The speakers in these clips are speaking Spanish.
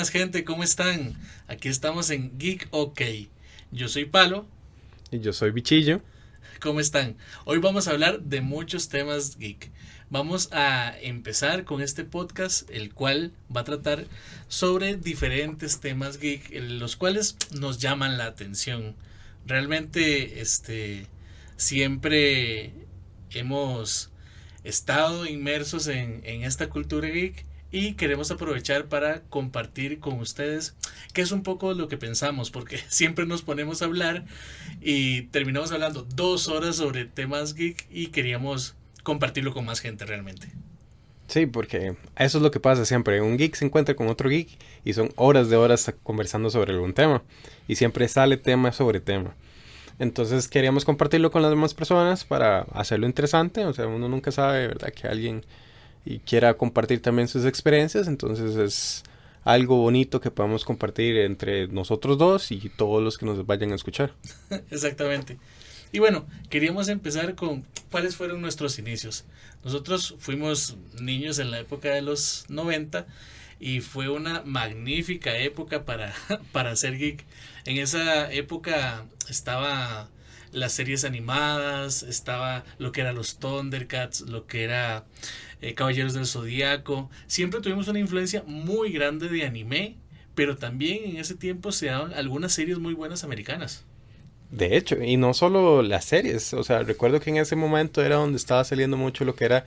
buenas gente, ¿cómo están? Aquí estamos en Geek OK. Yo soy Palo. Y yo soy Bichillo. ¿Cómo están? Hoy vamos a hablar de muchos temas geek. Vamos a empezar con este podcast, el cual va a tratar sobre diferentes temas geek, los cuales nos llaman la atención. Realmente, siempre hemos estado inmersos en esta cultura geek y queremos aprovechar para compartir con ustedes qué es un poco lo que pensamos, porque siempre nos ponemos a hablar y terminamos hablando 2 horas sobre temas geek y queríamos compartirlo con más gente realmente. Sí, porque eso es lo que pasa siempre. Un geek se encuentra con otro geek y son horas de horas conversando sobre algún tema. Y siempre sale tema sobre tema. Entonces queríamos compartirlo con las demás personas para hacerlo interesante. O sea, uno nunca sabe, ¿verdad? Que alguien y quiera compartir también sus experiencias. Entonces es algo bonito que podamos compartir entre nosotros dos y todos los que nos vayan a escuchar. Exactamente. Y bueno, queríamos empezar con cuáles fueron nuestros inicios. Nosotros fuimos niños en la época de los 90 y fue una magnífica época para ser geek. En esa época estaba las series animadas, estaba lo que eran los Thundercats, lo que era Caballeros del Zodíaco. Siempre tuvimos una influencia muy grande de anime, pero también en ese tiempo se daban algunas series muy buenas americanas. De hecho, y no solo las series, o sea, recuerdo que en ese momento era donde estaba saliendo mucho lo que era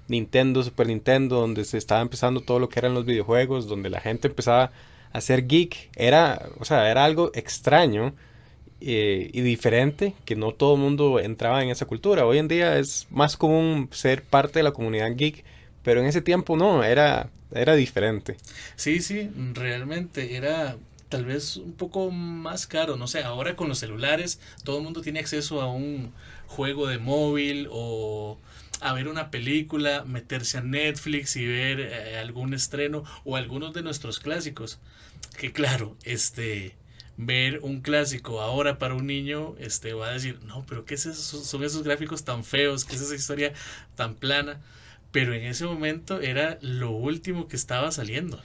Nintendo, Super Nintendo, donde se estaba empezando todo lo que eran los videojuegos, donde la gente empezaba a ser geek, era, o sea, era algo extraño y diferente, que no todo el mundo entraba en esa cultura. Hoy en día es más común ser parte de la comunidad geek, pero en ese tiempo no, era diferente. Sí, sí, realmente era tal vez un poco más caro, no sé, ahora con los celulares todo el mundo tiene acceso a un juego de móvil o a ver una película, meterse a Netflix y ver algún estreno o algunos de nuestros clásicos. Que claro, ver un clásico ahora para un niño, va a decir, no, pero ¿qué es eso? Son esos gráficos tan feos, ¿qué es esa historia tan plana? Pero en ese momento era lo último que estaba saliendo.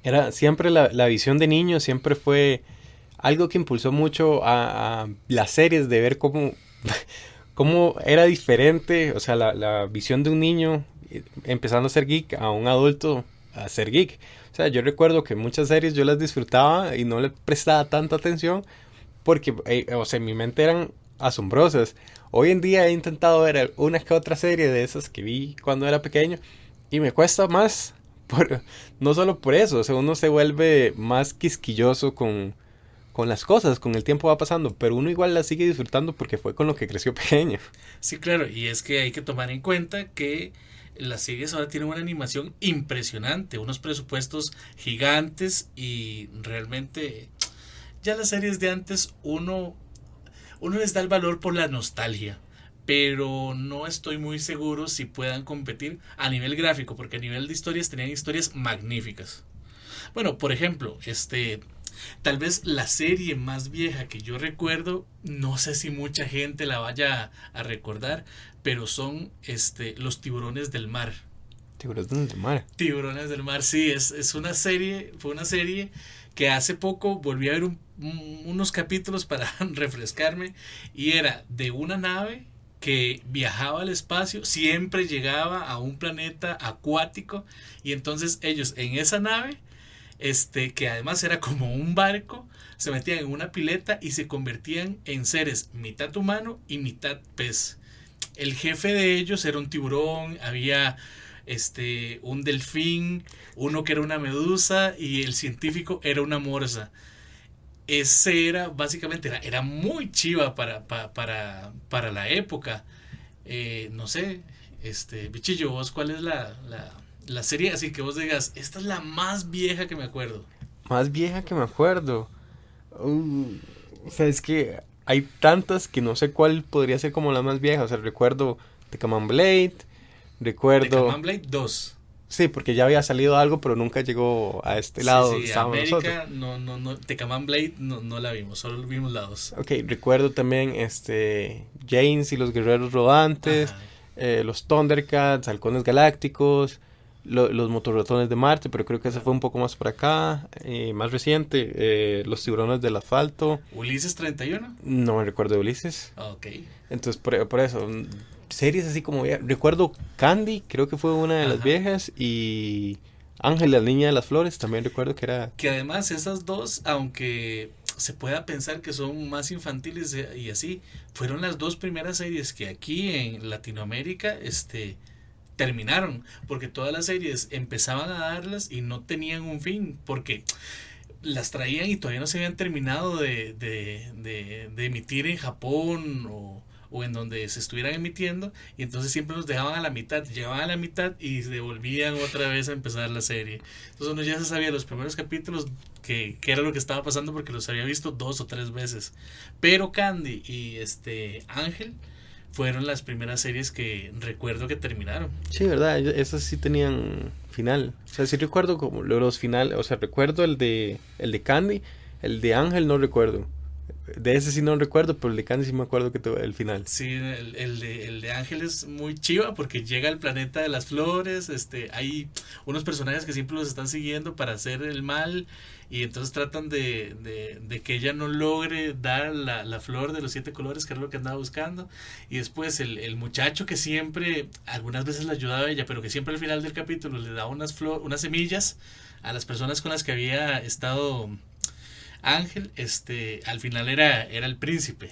Era siempre la visión de niño, siempre fue algo que impulsó mucho a las series de ver cómo era diferente, o sea, la visión de un niño empezando a ser geek a un adulto a ser geek. O sea, yo recuerdo que muchas series yo las disfrutaba y no le prestaba tanta atención porque, o sea, en mi mente eran asombrosas. Hoy en día he intentado ver una que otra serie de esas que vi cuando era pequeño y me cuesta más, por, no solo por eso, o sea, uno se vuelve más quisquilloso con las cosas, con el tiempo va pasando, pero uno igual la sigue disfrutando porque fue con lo que creció pequeño. Sí, claro, y es que hay que tomar en cuenta que las series ahora tienen una animación impresionante, unos presupuestos gigantes y realmente ya las series de antes uno les da el valor por la nostalgia, pero no estoy muy seguro si puedan competir a nivel gráfico, porque a nivel de historias tenían historias magníficas. Bueno, por ejemplo, tal vez la serie más vieja que yo recuerdo, no sé si mucha gente la vaya a recordar, pero son los tiburones del mar. Tiburones de mar. Tiburones del mar, sí, es una serie, fue una serie que hace poco volví a ver unos capítulos para refrescarme y era de una nave que viajaba al espacio, siempre llegaba a un planeta acuático y entonces ellos en esa nave, que además era como un barco, se metían en una pileta y se convertían en seres mitad humano y mitad pez. El jefe de ellos era un tiburón, había un delfín, uno que era una medusa y el científico era una morsa. Ese era básicamente era muy chiva para la época. No sé, Bichillo, vos cuál es la serie así que vos digas, esta es la más vieja que me acuerdo. Más vieja que me acuerdo. Uh, o sea, es que hay tantas que no sé cuál podría ser como la más vieja. O sea, recuerdo The Command Blade, The recuerdo... Command Blade 2. Sí, porque ya había salido algo, pero nunca llegó a este Sí, lado donde sí, estábamos nosotros. América, no, The Command Blade no la vimos, solo vimos la 2. Ok, recuerdo también James y los Guerreros Rodantes, Ajá. los Thundercats, Halcones Galácticos, los motorratones de Marte, pero creo que ese fue un poco más por acá, más reciente, los tiburones del asfalto. Ulises 31. No me recuerdo de Ulises. Ok. Entonces, por eso, series así como... Recuerdo Candy, creo que fue una de las Ajá. viejas, y Ángel, la niña de las flores, también recuerdo que era... Que además esas dos, aunque se pueda pensar que son más infantiles y así, fueron las dos primeras series que aquí en Latinoamérica terminaron, porque todas las series empezaban a darlas y no tenían un fin, porque las traían y todavía no se habían terminado de emitir en Japón o en donde se estuvieran emitiendo, y entonces siempre nos dejaban a la mitad, llegaban a la mitad y devolvían otra vez a empezar la serie. Entonces uno ya se sabía los primeros capítulos que era lo que estaba pasando porque los había visto 2 o 3 veces. Pero Candy y Ángel fueron las primeras series que recuerdo que terminaron. Sí, ¿verdad? Esas sí tenían final. O sea, sí recuerdo como los finales, o sea, recuerdo el de Candy, el de Ángel no recuerdo. De ese sí no recuerdo, pero el de Candy sí me acuerdo que tuvo el final. Sí, el de Ángel es muy chiva porque llega al planeta de las flores, hay unos personajes que siempre los están siguiendo para hacer el mal y entonces tratan de que ella no logre dar la flor de los 7 colores, que era lo que andaba buscando, y después el muchacho que siempre, algunas veces la ayudaba a ella, pero que siempre al final del capítulo le da unas semillas a las personas con las que había estado Ángel, al final era el príncipe.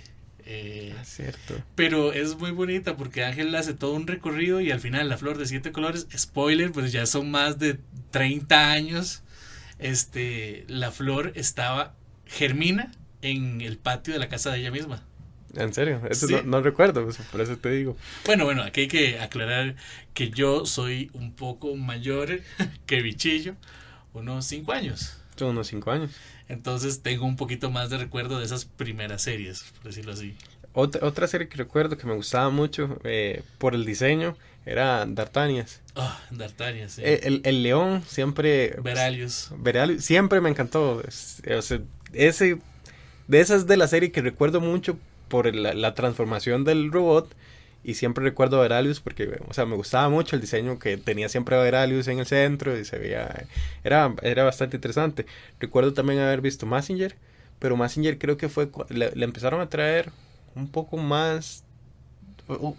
Cierto. Pero es muy bonita porque Ángel hace todo un recorrido y al final la flor de 7 colores, spoiler, pues ya son más de 30 años, la flor germina en el patio de la casa de ella misma. En serio, eso Sí. no recuerdo, pues, por eso te digo. Bueno, aquí hay que aclarar que yo soy un poco mayor que Bichillo, unos 5 años. Son unos 5 años. Entonces tengo un poquito más de recuerdo de esas primeras series, por decirlo así. Otra serie que recuerdo que me gustaba mucho por el diseño era D'Artagnas. D'Artagnan, sí. El león siempre... Veralius. Siempre me encantó. O sea, de esas de la serie que recuerdo mucho por la transformación del robot. Y siempre recuerdo a Veralius porque, o sea, me gustaba mucho el diseño que tenía siempre a Veralius en el centro y se veía... Era bastante interesante. Recuerdo también haber visto Mazinger, pero Mazinger creo que fue... Le empezaron a traer un poco más...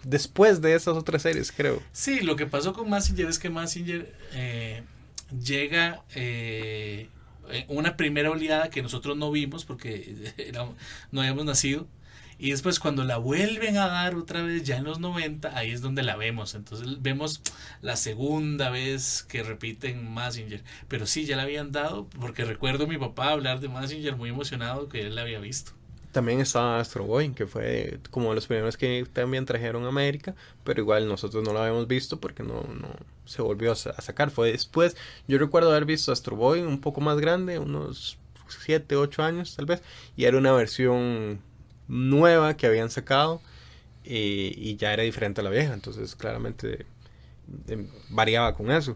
después de esas otras series, creo. Sí, lo que pasó con Mazinger es que Mazinger llega una primera oleada que nosotros no vimos porque no habíamos nacido. Y después cuando la vuelven a dar otra vez ya en los 90, ahí es donde la vemos. Entonces vemos la segunda vez que repiten Mazinger. Pero sí, ya la habían dado porque recuerdo a mi papá hablar de Mazinger muy emocionado que él la había visto. También estaba Astro Boy, que fue como los primeros que también trajeron a América, pero igual nosotros no lo habíamos visto porque no se volvió a sacar. Fue después, yo recuerdo haber visto Astro Boy un poco más grande, unos 7, 8 años tal vez, y era una versión nueva que habían sacado y ya era diferente a la vieja, entonces claramente variaba con eso.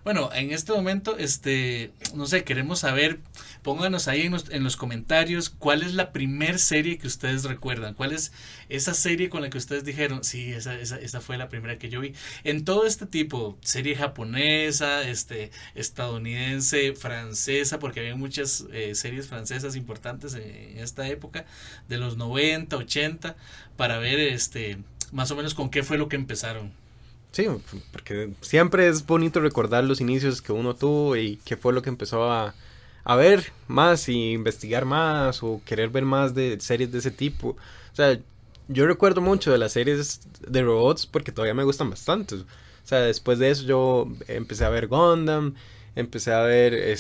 Bueno, en este momento, no sé, queremos saber, pónganos ahí en los comentarios cuál es la primer serie que ustedes recuerdan, cuál es esa serie con la que ustedes dijeron, sí, esa fue la primera que yo vi. En todo este tipo, serie japonesa, estadounidense, francesa, porque había muchas series francesas importantes en esta época, de los 90, 80, para ver más o menos con qué fue lo que empezaron. Sí, porque siempre es bonito recordar los inicios que uno tuvo y qué fue lo que empezó a ver más y investigar más o querer ver más de series de ese tipo. O sea, yo recuerdo mucho de las series de robots porque todavía me gustan bastante. O sea, después de eso yo empecé a ver Gundam, empecé a ver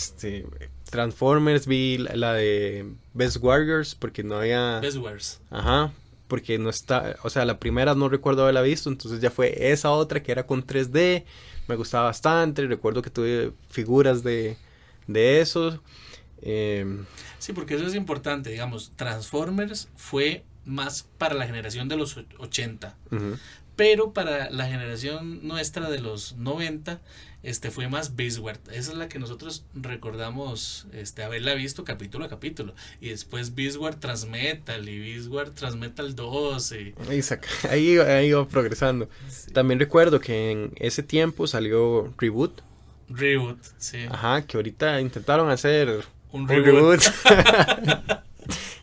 Transformers, vi la de Best Warriors porque no había... Best Wars. Ajá, porque no está, o sea, la primera no recuerdo haberla visto, entonces ya fue esa otra que era con 3D, me gustaba bastante, recuerdo que tuve figuras de eso. Sí, porque eso es importante, digamos, Transformers fue más para la generación de los 80, Uh-huh. pero para la generación nuestra de los 90 fue más Beastwars. Esa es la que nosotros recordamos haberla visto capítulo a capítulo, y después Beastwars Transmetal y Beastwars Transmetal 2 ahí iba progresando. Sí. También recuerdo que en ese tiempo salió Reboot, sí. Ajá, que ahorita intentaron hacer un reboot.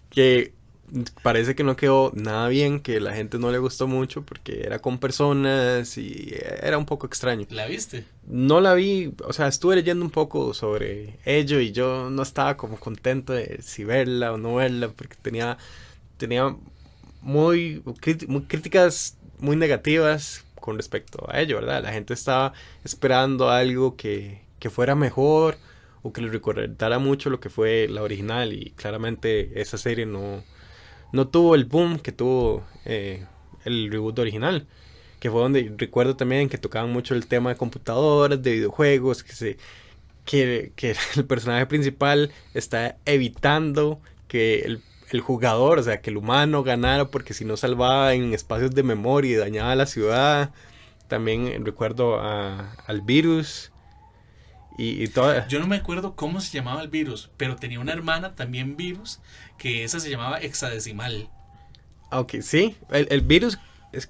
Que parece que no quedó nada bien, que la gente no le gustó mucho porque era con personas y era un poco extraño. ¿La viste? No la vi, o sea, estuve leyendo un poco sobre ello y yo no estaba como contento de si verla o no verla, porque tenía muy críticas muy negativas con respecto a ello, ¿verdad? La gente estaba esperando algo que fuera mejor o que le recordara mucho lo que fue la original, y claramente esa serie no tuvo el boom que tuvo el reboot original, que fue donde recuerdo también que tocaban mucho el tema de computadoras, de videojuegos, que el personaje principal está evitando que el jugador, o sea, que el humano ganara, porque si no salvaba en espacios de memoria y dañaba la ciudad. También recuerdo al virus y todo. Yo no me acuerdo cómo se llamaba el virus, pero tenía una hermana también virus, que esa se llamaba Hexadecimal. Ok, sí, el virus,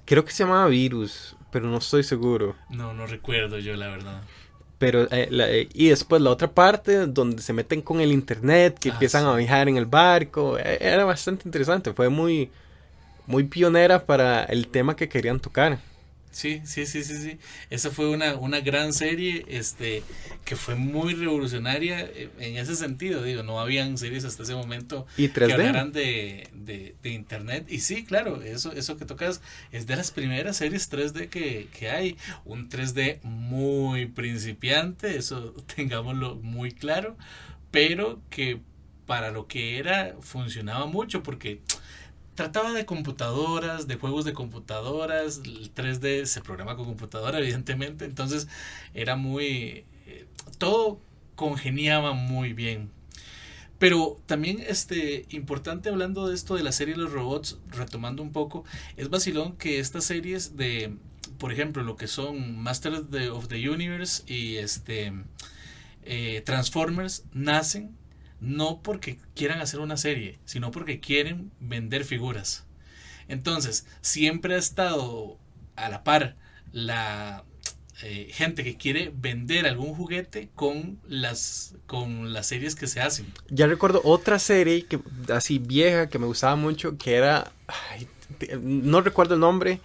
creo que se llamaba virus, pero no estoy seguro. No recuerdo yo, la verdad. Pero y después la otra parte donde se meten con el internet, que empiezan a viajar en el barco, era bastante interesante, fue muy pionera para el tema que querían tocar. Sí. Esa fue una gran serie que fue muy revolucionaria en ese sentido. Digo, no habían series hasta ese momento ¿Y 3D? Que hablaran de internet. Y sí, claro, eso que tocas es de las primeras series 3D que hay. Un 3D muy principiante, eso tengámoslo muy claro, pero que para lo que era funcionaba mucho, porque trataba de computadoras, de juegos de computadoras. El 3D se programa con computadora, evidentemente, entonces era muy todo congeniaba muy bien. Pero también importante, hablando de esto de la serie de los robots, retomando un poco, es vacilón que estas series de, por ejemplo, lo que son Masters of the Universe y Transformers, nacen no porque quieran hacer una serie, sino porque quieren vender figuras. Entonces, siempre ha estado a la par la gente que quiere vender algún juguete con las series que se hacen. Ya recuerdo otra serie que así vieja que me gustaba mucho, que era, no recuerdo el nombre,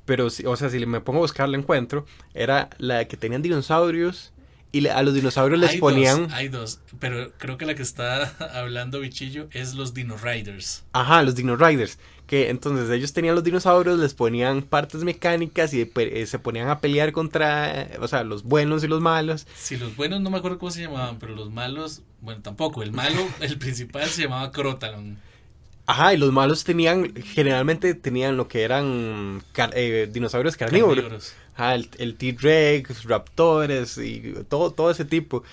pero o sea, si me pongo a buscar la encuentro. Era la que tenían dinosaurios y a los dinosaurios les ponían... Hay dos, pero creo que la que está hablando Bichillo es los Dino Riders. Ajá, los Dino Riders. Que entonces ellos tenían los dinosaurios, les ponían partes mecánicas y se ponían a pelear contra, o sea, los buenos y los malos. Sí, los buenos no me acuerdo cómo se llamaban, pero los malos, bueno, tampoco. El malo, el principal se llamaba Crotalon. Ajá, y los malos generalmente tenían lo que eran dinosaurios carnívoros. Ajá, el T-Rex, raptores y todo ese tipo.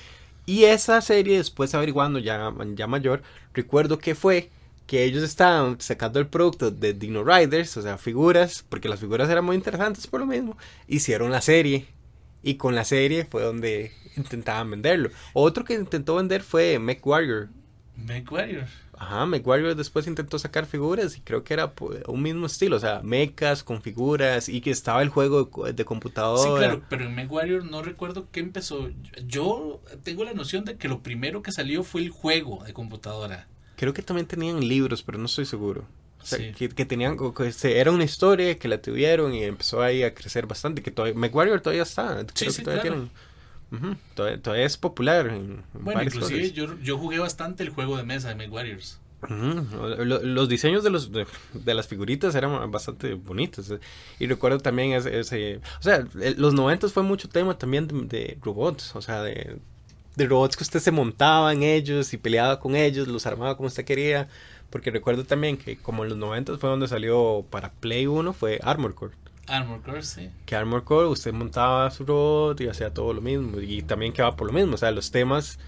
Y esa serie, después averiguando ya mayor, recuerdo que fue que ellos estaban sacando el producto de Dino Riders, o sea, figuras, porque las figuras eran muy interesantes por lo mismo, hicieron la serie. Y con la serie fue donde intentaban venderlo. Otro que intentó vender fue MechWarrior. MechWarrior. Ajá, MechWarrior después intentó sacar figuras y creo que era un mismo estilo, o sea, mechas con figuras, y que estaba el juego de computadora. Sí, claro, pero en MechWarrior no recuerdo qué empezó. Yo tengo la noción de que lo primero que salió fue el juego de computadora. Creo que también tenían libros, pero no estoy seguro. O sea, sí. que tenían, era una historia que la tuvieron y empezó ahí a crecer bastante, que todavía, MechWarrior todavía está, creo que todavía claro. Tienen. Todavía es popular en bueno, inclusive yo jugué bastante el juego de mesa de MechWarriors. Los diseños de las figuritas eran bastante bonitos. Y recuerdo también ese o sea, los 90 fue mucho tema también de robots, o sea, de robots que usted se montaba en ellos y peleaba con ellos, los armaba como usted quería. Porque recuerdo también que como en los 90 fue donde salió para Play 1 fue Armored Core. Armored Core, sí. Que Armored Core usted montaba su robot y hacía todo lo mismo. Y también quedaba por lo mismo. O sea, los temas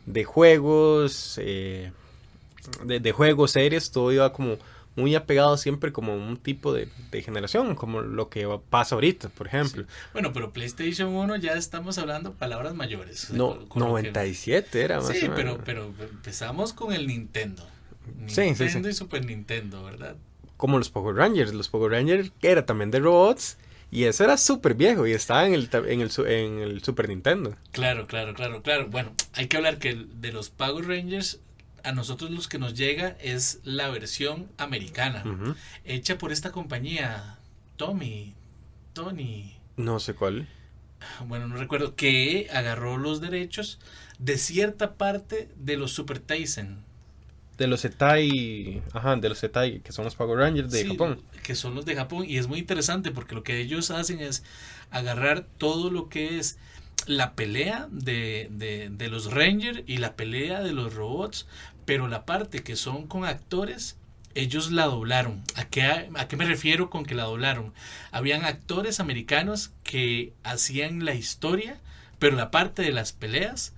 de juegos, de juegos, series, todo iba como muy apegado siempre como a un tipo de generación, como lo que pasa ahorita, por ejemplo. Sí. Bueno, pero PlayStation 1 ya estamos hablando palabras mayores. No, 97 era más sí, o menos. pero empezamos con el Nintendo. Sí. Nintendo y Super Nintendo, ¿verdad? Como los Power Rangers. Los Power Rangers era también de robots. Y eso era súper viejo y estaba en el Super Nintendo. Claro. Bueno, hay que hablar que de los Power Rangers, a nosotros los que nos llega es la versión americana, Uh-huh. hecha por esta compañía, Tony, No sé cuál. bueno, no recuerdo, que agarró los derechos de cierta parte de los Super Taisen. De los Zetai. Ajá, de los Zetai, que son los Power Rangers de Sí, Japón. que son los de Japón, y es muy interesante porque lo que ellos hacen es agarrar todo lo que es la pelea de los Rangers y la pelea de los robots, pero la parte que son con actores, ellos la doblaron. ¿A qué me refiero con que la doblaron? Habían actores americanos que hacían la historia, pero la parte de las peleas,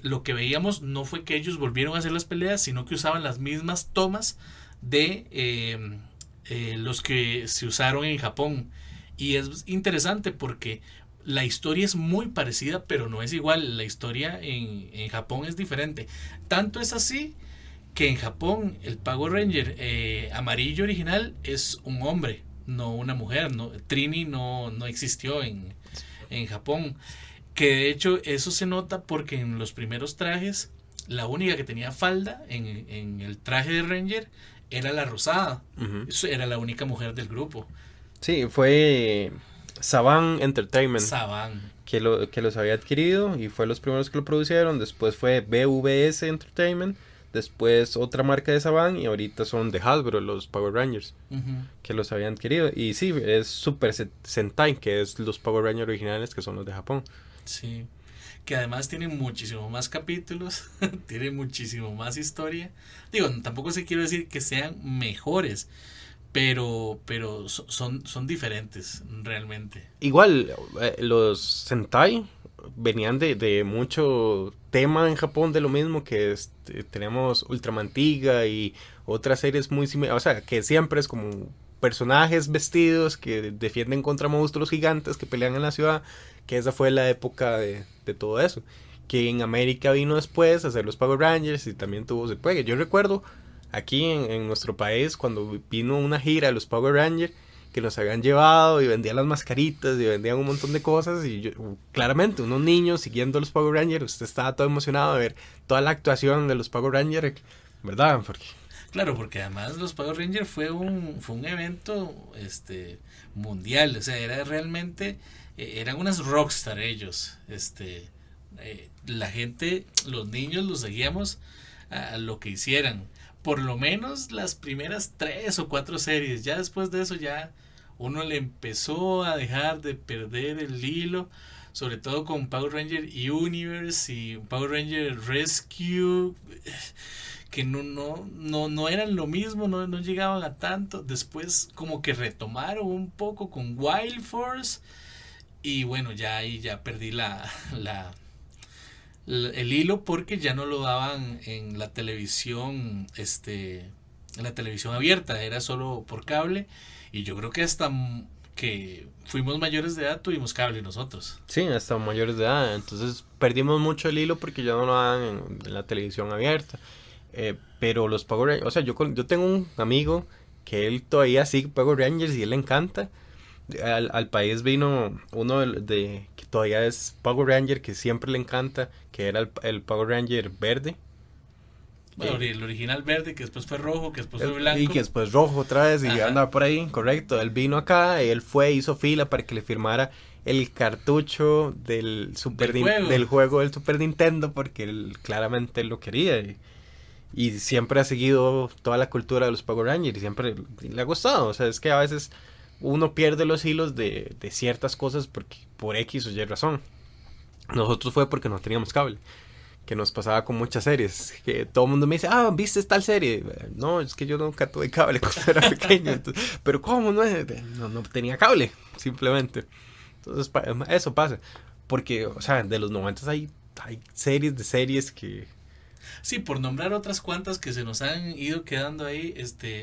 lo que veíamos no fue que ellos volvieron a hacer las peleas, sino que usaban las mismas tomas de los que se usaron en Japón. Y es interesante porque la historia es muy parecida, pero no es igual. La historia en Japón es diferente. Tanto es así que en Japón el Power Ranger amarillo original es un hombre, no una mujer. No, Trini no existió en Japón. Que de hecho eso se nota porque en los primeros trajes la única que tenía falda en el traje de Ranger era la rosada. Uh-huh. Eso era la única mujer del grupo. Sí, fue Saban Entertainment Saban. que los había adquirido y fue los primeros que lo producieron. Después fue BVS Entertainment. Después otra marca de Saban y ahorita son de Hasbro, los Power Rangers, Uh-huh. que los habían adquirido. Y sí, es Super Sentai, que es los Power Rangers originales, que son los de Japón. Sí. Que además tienen muchísimo más capítulos, tienen muchísimo más historia. Digo, tampoco se quiere decir que sean mejores, pero son diferentes realmente. Igual, los Sentai venían de mucho tema en Japón de lo mismo que tenemos Ultramantiga y otras series muy similares, o sea, que siempre es como personajes vestidos que defienden contra monstruos gigantes que pelean en la ciudad, que esa fue la época de todo eso, que en América vino después a hacer los Power Rangers y también tuvo su pegue. Yo recuerdo aquí en nuestro país cuando vino una gira de los Power Rangers que nos habían llevado y vendían las mascaritas y vendían un montón de cosas y yo, claramente unos niños siguiendo los Power Rangers, usted estaba todo emocionado de ver toda la actuación de los Power Rangers, ¿verdad? Claro, porque además los Power Rangers fue un evento mundial, o sea, era realmente eran unas rockstar ellos, la gente, los niños los seguíamos a lo que hicieran, por lo menos las primeras 3 o 4 series. Ya después de eso ya uno le empezó a dejar de perder el hilo, sobre todo con Power Ranger Universe y Power Ranger Rescue, que no eran lo mismo, no llegaban a tanto. Después como que retomaron un poco con Wild Force y bueno, ya ahí ya perdí el hilo porque ya no lo daban en la televisión en la televisión abierta, era solo por cable, y yo creo que hasta que fuimos mayores de edad tuvimos cable nosotros. Sí, hasta mayores de edad, entonces perdimos mucho el hilo porque ya no lo dan en la televisión abierta. Pero los Power Rangers, o sea, yo tengo un amigo que él todavía sigue Power Rangers y él le encanta. Al país vino uno que todavía es Power Ranger, que siempre le encanta, que era el Power Ranger verde. Bueno, el original verde, que después fue rojo, que después fue blanco. Y que después rojo otra vez y Ajá. andaba por ahí, correcto. Él vino acá, él hizo fila para que le firmara el cartucho del juego del Super Nintendo porque él claramente lo quería. Y siempre ha seguido toda la cultura de los Power Rangers y siempre le ha gustado. O sea, es que a veces uno pierde los hilos de ciertas cosas por X o Y razón. Nosotros fue porque no teníamos cable, que nos pasaba con muchas series, que todo el mundo me dice, ¿viste tal serie? No, es que yo nunca tuve cable cuando era pequeño. Entonces, pero ¿cómo? No tenía cable, simplemente. Entonces eso pasa, porque, o sea, de los 90 hay series que Sí, por nombrar otras cuantas que se nos han ido quedando ahí,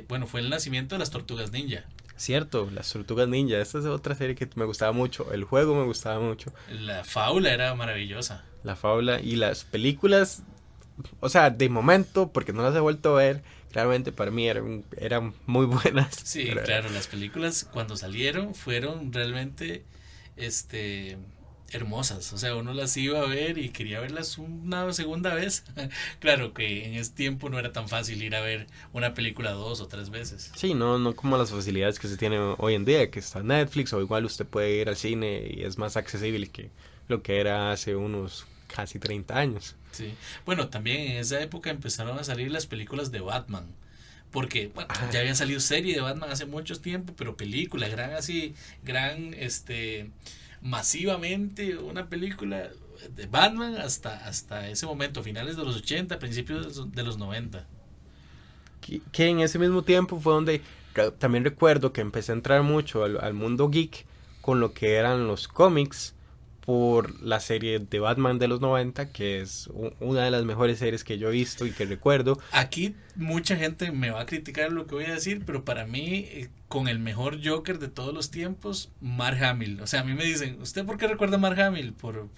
bueno, fue el nacimiento de las Tortugas Ninja. Cierto, las Tortugas Ninja, esta es otra serie que me gustaba mucho, el juego me gustaba mucho, La fábula era maravillosa. la fábula y las películas, o sea, de momento, porque no las he vuelto a ver, claramente para mí eran muy buenas. Sí, Pero, claro, las películas cuando salieron fueron realmente, este, hermosas. O sea, uno las iba a ver y quería verlas una segunda vez. Claro que en ese tiempo no era tan fácil ir a ver una película 2 o 3 veces. sí, no como las facilidades que se tienen hoy en día, que está Netflix o igual usted puede ir al cine y es más accesible que lo que era hace unos casi 30 años. Sí. Bueno, también en esa época empezaron a salir las películas de Batman. Porque, bueno, ya habían salido serie de Batman hace mucho tiempo, pero película, gran así, gran, masivamente, una película de Batman hasta ese momento, finales de los 80 principios de los 90. Que en ese mismo tiempo fue donde también recuerdo que empecé a entrar mucho al mundo geek con lo que eran los cómics por la serie de Batman de los 90 que es una de las mejores series que yo he visto y que recuerdo. Aquí mucha gente me va a criticar lo que voy a decir, pero para mí, con el mejor Joker de todos los tiempos, Mark Hamill. O sea, a mí me dicen, ¿usted por qué recuerda a Mark Hamill? Por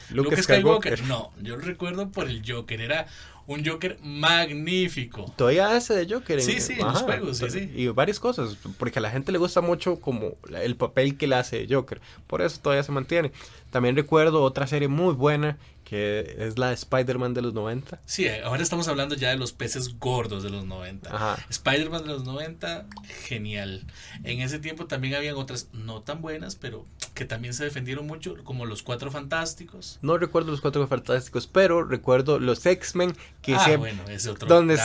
Luke Skywalker. No, yo lo recuerdo por el Joker. Era un Joker magnífico. Todavía hace de Joker Sí, sí, en los juegos, sí, sí. Y varias cosas, porque a la gente le gusta mucho como el papel que le hace de Joker, por eso todavía se mantiene. También recuerdo otra serie muy buena que es la de Spider-Man de los 90. Sí, ahora estamos hablando ya de los peces gordos de los 90. Ajá. Spider-Man de los 90, genial. En ese tiempo también habían otras no tan buenas, pero que también se defendieron mucho, como Los Cuatro Fantásticos. No recuerdo los Cuatro Fantásticos, pero recuerdo los X-Men, que bueno, es otro donde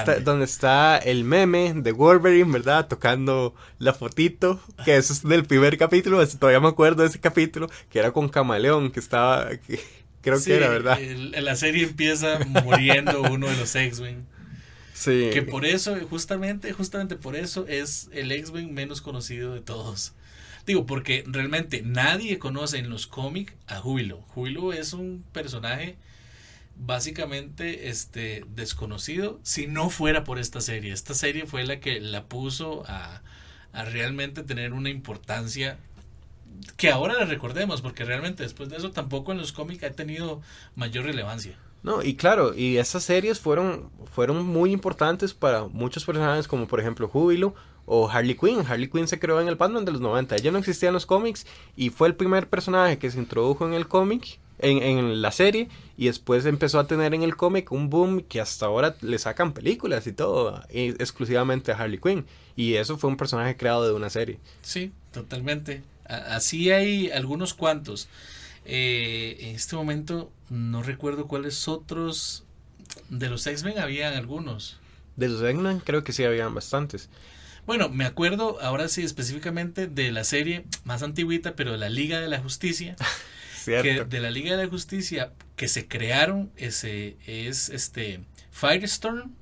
está el meme de Wolverine, ¿verdad? Tocando la fotito, que eso es del primer capítulo, todavía me acuerdo de ese capítulo, que era con Camaleón, que estaba... Creo sí, que era, ¿verdad? La serie empieza muriendo uno de los X-Men. Sí. Que por eso, justamente por eso es el X-Men menos conocido de todos. Digo, porque realmente nadie conoce en los cómics a Júbilo. Júbilo es un personaje básicamente desconocido si no fuera por esta serie. Esta serie fue la que la puso a realmente tener una importancia que ahora la recordemos, porque realmente después de eso tampoco en los cómics ha tenido mayor relevancia. No, y claro, y esas series fueron muy importantes para muchos personajes, como por ejemplo Júbilo o Harley Quinn. Harley Quinn se creó en el Batman de los 90. Ella no existía en los cómics y fue el primer personaje que se introdujo en el cómic, en la serie, y después empezó a tener en el cómic un boom que hasta ahora le sacan películas y todo, exclusivamente a Harley Quinn. Y eso fue un personaje creado de una serie. Sí, totalmente. Así hay algunos cuantos. En este momento no recuerdo cuáles otros. De los X-Men habían algunos. De los X-Men creo que sí habían bastantes. Bueno, me acuerdo ahora sí específicamente de la serie más antigüita, pero de la Liga de la Justicia. Que de la Liga de la Justicia que se crearon es Firestorm,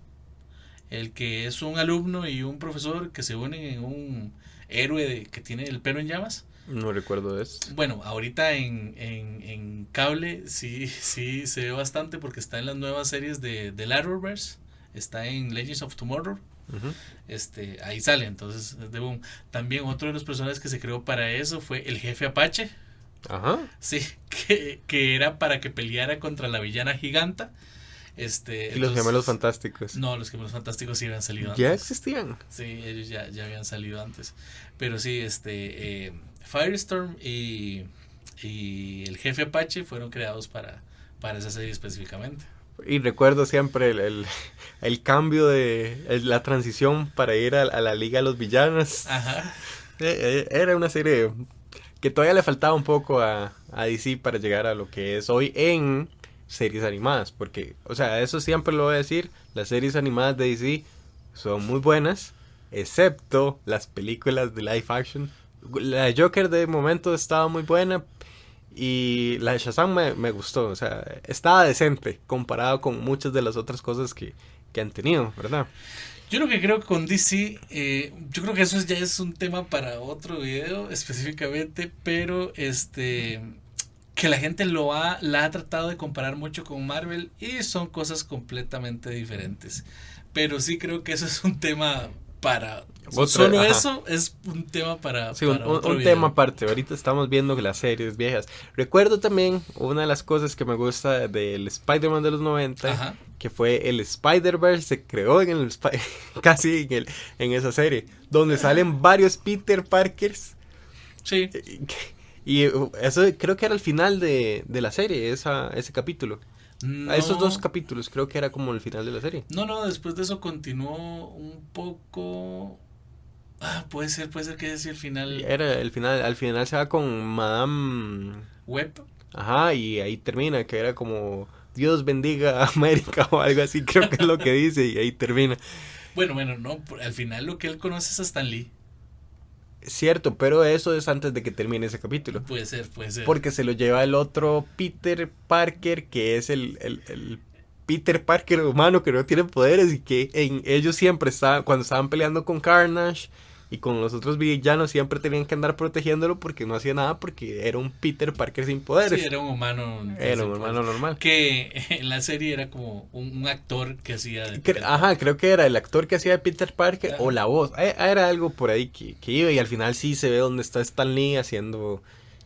el que es un alumno y un profesor que se unen en un héroe que tiene el pelo en llamas. No recuerdo de eso. Bueno, ahorita en cable sí se ve bastante porque está en las nuevas series de Arrowverse, está en Legends of Tomorrow. Uh-huh. Ahí sale, entonces de boom. También otro de los personajes que se creó para eso fue el jefe Apache. Ajá. Sí, que era para que peleara contra la villana Giganta. Y entonces, los Gemelos Fantásticos. No, los Gemelos Fantásticos sí habían salido ¿Ya antes. existían? Sí, ellos ya habían salido antes. Pero sí, Firestorm y el jefe Apache fueron creados para esa serie específicamente. Y recuerdo siempre el cambio de la transición para ir a la Liga de los Villanos. Ajá. Era una serie que todavía le faltaba un poco a DC para llegar a lo que es hoy en series animadas, porque, o sea, eso siempre lo voy a decir, las series animadas de DC son muy buenas, excepto las películas de live action. La de Joker de momento estaba muy buena y la de Shazam me gustó, o sea, estaba decente comparado con muchas de las otras cosas que han tenido, ¿verdad? Yo lo que creo que con DC, yo creo que eso ya es un tema para otro video específicamente, pero que la gente la ha tratado de comparar mucho con Marvel y son cosas completamente diferentes. Pero sí creo que eso es un tema para... Solo Ajá. eso es un tema Sí, para otro un tema video. aparte. Ahorita estamos viendo las series viejas. Recuerdo también una de las cosas que me gusta del Spider-Man de los 90, Ajá. que fue el Spider-Verse, se creó en el casi en esa serie, donde salen varios Peter Parkers. Sí. Y eso creo que era el final de la serie, ese capítulo. Esos dos No, capítulos creo que era como el final de la serie. no, después de eso continuó un poco... Ah, puede ser que ese el Y final era el final, al final se va con Madame. web. Ajá, y ahí termina, que era como Dios bendiga a América o algo así, creo que es lo que dice, y ahí termina. Bueno, no, al final lo que él conoce es a Stan Lee. Es cierto, pero eso es antes de que termine ese capítulo. Puede ser. Porque se lo lleva el otro Peter Parker, que es el Peter Parker humano que no tiene poderes y que ellos siempre estaban, cuando estaban peleando con Carnage y con los otros villanos, siempre tenían que andar protegiéndolo porque no hacía nada porque era un Peter Parker sin Sí, poderes. era un humano Era un sin poderes. hermano normal. Que en la serie era como un actor que hacía de Peter Ajá, Parker. creo que era el actor que hacía de Peter Parker o Ajá. la voz. Era algo por ahí que iba y al final sí se ve dónde está Stan Lee haciendo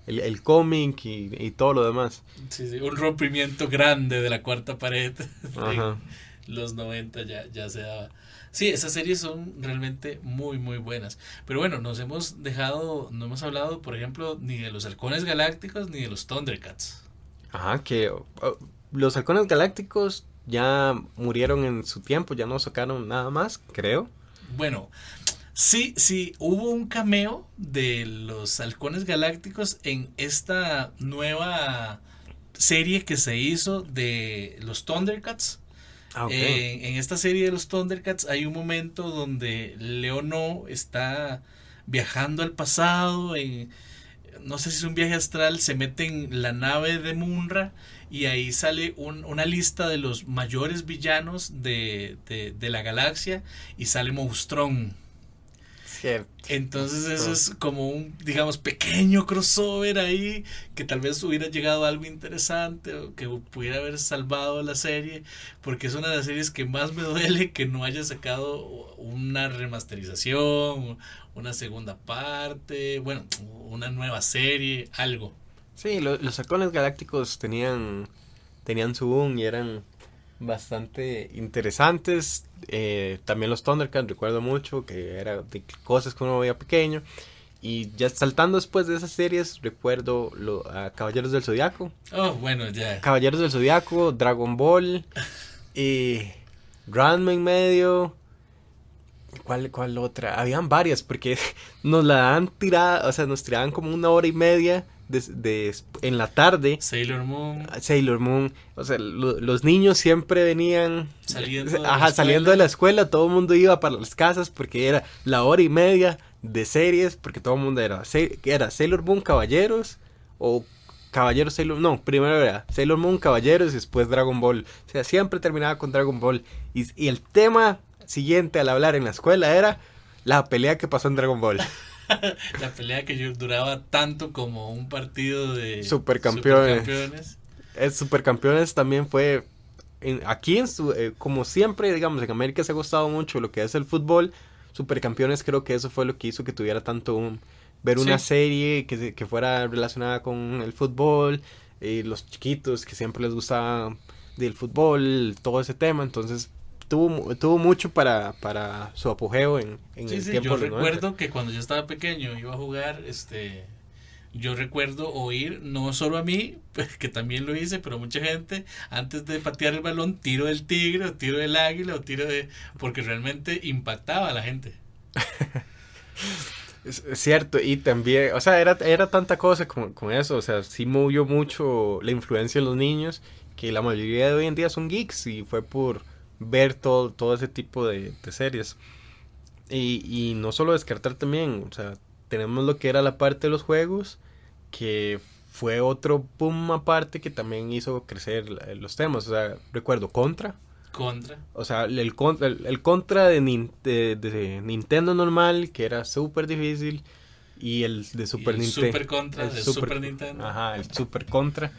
el cómic y todo lo demás. Sí, sí, un rompimiento grande de la cuarta pared Ajá. en los 90 ya se daba. Sí, esas series son realmente muy buenas. Pero bueno, no hemos hablado, por ejemplo, ni de los Halcones Galácticos ni de los Thundercats. Ajá, que los halcones galácticos ya murieron en su tiempo, ya no sacaron nada más, creo. Bueno, sí, hubo un cameo de los Halcones Galácticos en esta nueva serie que se hizo de los Thundercats. Ah, ok. En esta serie de los Thundercats hay un momento donde Leono está viajando al pasado, no sé si es un viaje astral, se mete en la nave de Munra y ahí sale una lista de los mayores villanos de la galaxia y sale Monstrón. Cierto. Entonces eso No. es como un, digamos, pequeño crossover ahí que tal vez hubiera llegado a algo interesante o que pudiera haber salvado la serie, porque es una de las series que más me duele que no haya sacado una remasterización, una segunda parte, bueno, una nueva serie, algo. Sí, los halcones galácticos tenían su boom y eran bastante interesantes. También los Thundercats, recuerdo mucho, que era de cosas que uno veía pequeño. Y ya saltando después de esas series, recuerdo a Caballeros del Zodiaco. Oh, bueno, ya. Caballeros del Zodiaco, Dragon Ball, y Ranma en medio. ¿Cuál otra? Habían varias, porque nos la dan tirada, o sea, nos tiraban como una hora y media en la tarde. Sailor Moon Sailor Moon, o sea, los niños siempre venían, saliendo de la ajá, saliendo de escuela. la escuela, todo el mundo iba para las casas porque era la hora y media de series, porque todo el mundo era Sailor Moon Caballeros o Caballeros Sailor, no, primero era Sailor Moon Caballeros y después Dragon Ball, o sea, siempre terminaba con Dragon Ball y el tema siguiente al hablar en la escuela era la pelea que pasó en Dragon Ball. La pelea que duraba tanto como un partido de Supercampeones. supercampeones. Supercampeones también fue aquí como siempre, digamos, en América se ha gustado mucho lo que es el fútbol. Supercampeones creo que eso fue lo que hizo que tuviera tanto ver una Sí, serie que fuera relacionada con el fútbol, los chiquitos que siempre les gustaba del fútbol, todo ese tema, entonces tuvo mucho para su apogeo en sí, el sí, yo tiempo de los 90. recuerdo que cuando yo estaba pequeño iba a jugar, yo recuerdo oír, no solo a mí, pues, que también lo hice, pero mucha gente, antes de patear el balón, tiro del tigre, o tiro del águila, porque realmente impactaba a la gente. Es cierto, y también, o sea, era tanta cosa con eso, o sea, sí movió mucho la influencia en los niños, que la mayoría de hoy en día son geeks, y fue por ver todo ese tipo de series. Y no solo descartar también, o sea, tenemos lo que era la parte de los juegos, que fue otro boom aparte que también hizo crecer los temas, o sea, recuerdo Contra. Contra. O sea, el contra de Nintendo normal, que era súper difícil. y el de Y Super el Nintendo. Super Contra de Super Nintendo. Ajá, el Super Contra.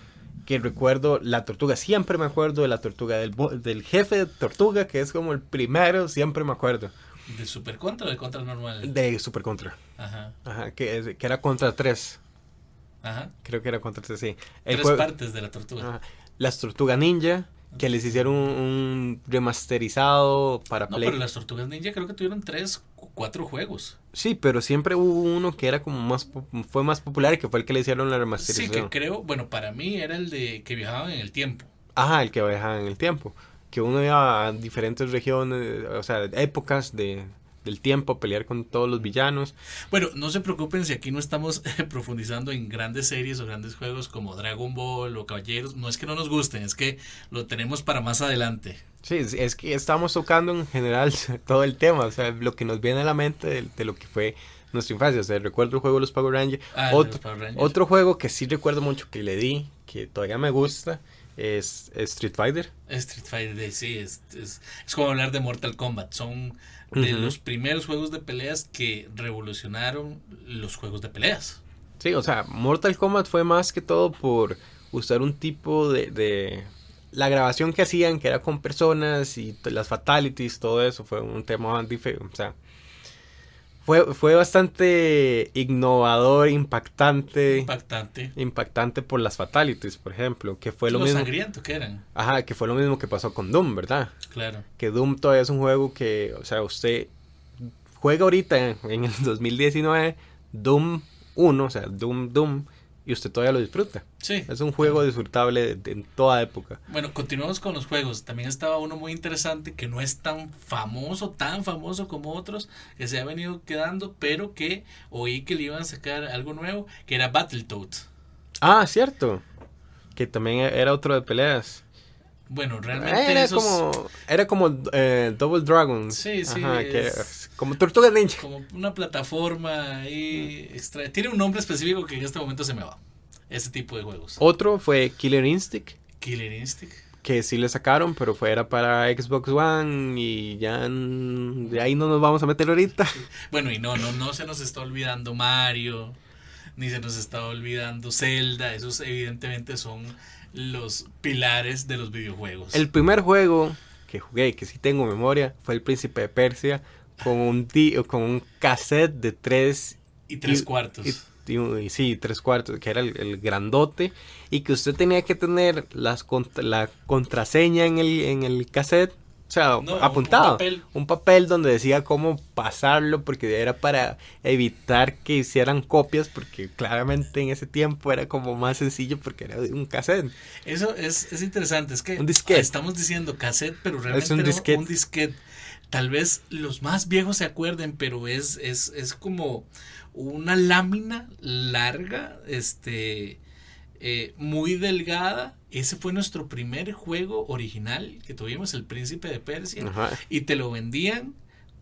Que recuerdo la tortuga, siempre me acuerdo de la tortuga, del jefe de tortuga, que es como el primero, siempre me acuerdo. ¿De Super Contra o de Contra normal? De Super Contra. Ajá. Ajá, que era contra 3. Ajá. Creo que era contra 3, sí. Tres partes de la tortuga. Ajá. Las Tortugas Ninja, que les hicieron un remasterizado para No, Play. pero las Tortugas Ninja creo que tuvieron 4 juegos. Sí, pero siempre hubo uno que era como fue más popular y que fue el que le hicieron la Sí, remasterización. que creo, bueno, para mí era el de que viajaban en el tiempo. Ajá, el que viajaba en el tiempo. Que uno iba a diferentes regiones, o sea, épocas del tiempo a pelear con todos los villanos. Bueno, no se preocupen si aquí no estamos profundizando en grandes series o grandes juegos como Dragon Ball o Caballeros. No es que no nos gusten, es que lo tenemos para más adelante. Sí, es que estamos tocando en general todo el tema, o sea, lo que nos viene a la mente de lo que fue nuestra infancia. O sea, recuerdo el juego de los Power Rangers. Ah, el de los Power Rangers. Otro juego que sí recuerdo mucho que le di, que todavía me gusta, es Street Fighter. Street Fighter, sí, es como hablar de Mortal Kombat. Son de los primeros juegos de peleas que revolucionaron los juegos de peleas. Sí, o sea, Mortal Kombat fue más que todo por usar un tipo de la grabación que hacían, que era con personas y las fatalities, todo eso fue un tema diferente, o sea, fue bastante innovador, impactante por las fatalities, por ejemplo, que fue lo mismo. Sangriento que eran. Ajá, que fue lo mismo que pasó con Doom, ¿verdad? Claro. Que Doom todavía es un juego que, o sea, usted juega ahorita en el 2019 Doom 1, o sea, Doom, y usted todavía lo disfruta. Sí. Es un juego disfrutable en toda época. Bueno, continuamos con los juegos. También estaba uno muy interesante que no es tan famoso como otros, que se ha venido quedando, pero que oí que le iban a sacar algo nuevo, que era Battletoads. Ah, cierto. Que también era otro de peleas. Bueno, realmente era como Double Dragon. Sí, sí. Ajá, que como Tortuga Ninja. Como una plataforma ahí extra. Tiene un nombre específico que en este momento se me va. Ese tipo de juegos. Otro fue Killer Instinct. Killer Instinct. Que sí le sacaron, pero era para Xbox One y ya de ahí no nos vamos a meter ahorita. Bueno, y no se nos está olvidando Mario, ni se nos está olvidando Zelda. Esos evidentemente son los pilares de los videojuegos. El primer juego que jugué, que sí tengo memoria, fue El Príncipe de Persia con un cassette de 3 y 3/4. Sí, 3/4, que era el grandote, y que usted tenía que tener la contraseña en el cassette, o sea, apuntado. Un papel donde decía cómo pasarlo, porque era para evitar que hicieran copias, porque claramente en ese tiempo era como más sencillo porque era un cassette. Eso es interesante, es que un disquete. Estamos diciendo cassette, pero realmente es un disquete. Un disquete. Tal vez los más viejos se acuerden, pero es como una lámina larga, muy delgada. Ese fue nuestro primer juego original que tuvimos, El Príncipe de Persia. Ajá. Y te lo vendían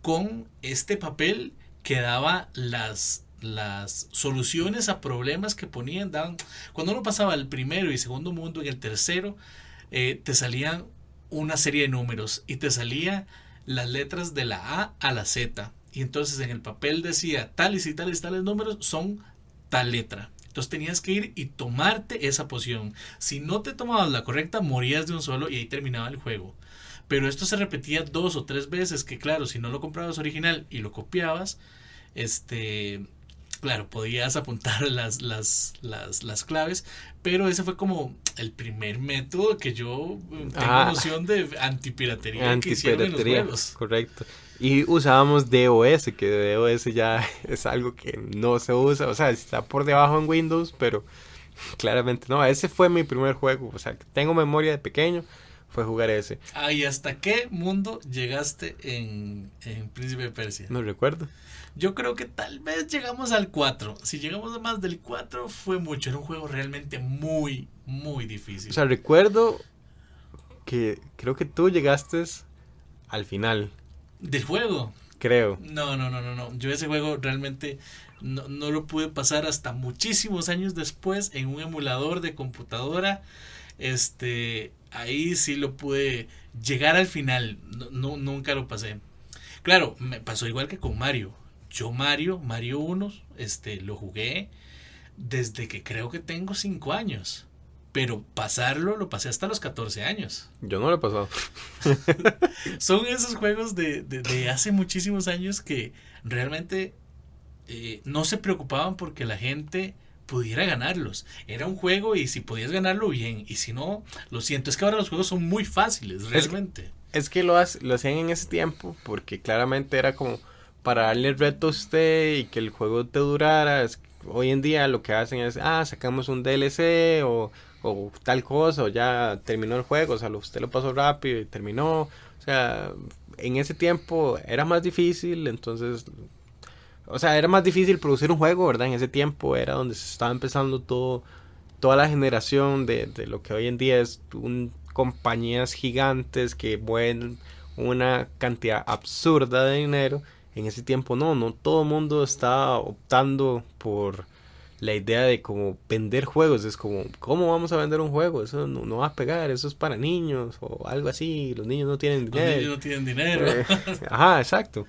con este papel que daba las soluciones a problemas que ponían. Cuando uno pasaba el primero y segundo mundo, en el tercero te salían una serie de números y te salía las letras de la A a la Z. Y entonces en el papel decía tales y tales números son tal letra. Entonces tenías que ir y tomarte esa poción. Si no te tomabas la correcta, morías de un solo y ahí terminaba el juego. Pero esto se repetía 2 o 3 veces, que claro, si no lo comprabas original y lo copiabas, claro, podías apuntar las claves, pero ese fue como el primer método que yo tengo noción de antipiratería que hicieron en los juegos. Correcto. Y usábamos DOS, que DOS ya es algo que no se usa, o sea, está por debajo en Windows, pero claramente no. Ese fue mi primer juego, o sea, tengo memoria de pequeño, fue jugar ese. Ah, ¿y hasta qué mundo llegaste en Príncipe de Persia? No recuerdo. Yo creo que tal vez llegamos al 4. Si llegamos a más del 4 fue mucho. Era un juego realmente muy, muy difícil. O sea, recuerdo que creo que tú llegaste al final. ¿Del juego? Creo. No. Yo ese juego realmente no lo pude pasar hasta muchísimos años después en un emulador de computadora. Ahí sí lo pude llegar al final. Nunca lo pasé. Claro, me pasó igual que con Mario. yo Mario 1, lo jugué desde que creo que tengo 5 años. Pero lo pasé hasta los 14 años. Yo no lo he pasado. Son esos juegos de hace muchísimos años que realmente no se preocupaban porque la gente pudiera ganarlos. Era un juego y si podías ganarlo bien. Y si no, lo siento, es que ahora los juegos son muy fáciles, realmente. Es que lo hacían en ese tiempo porque claramente era como para darle el reto a usted y que el juego te durara. Hoy en día lo que hacen es, sacamos un DLC o tal cosa, o ya terminó el juego, o sea, usted lo pasó rápido y terminó. O sea, en ese tiempo era más difícil, entonces, o sea, era más difícil producir un juego, ¿verdad? En ese tiempo era donde se estaba empezando toda la generación de lo que hoy en día es compañías gigantes que mueven una cantidad absurda de dinero. En ese tiempo no todo el mundo estaba optando por la idea de como vender juegos. Es como, ¿cómo vamos a vender un juego? Eso no va a pegar, eso es para niños o algo así, los niños no tienen dinero. Los niños no tienen dinero. Ajá, exacto.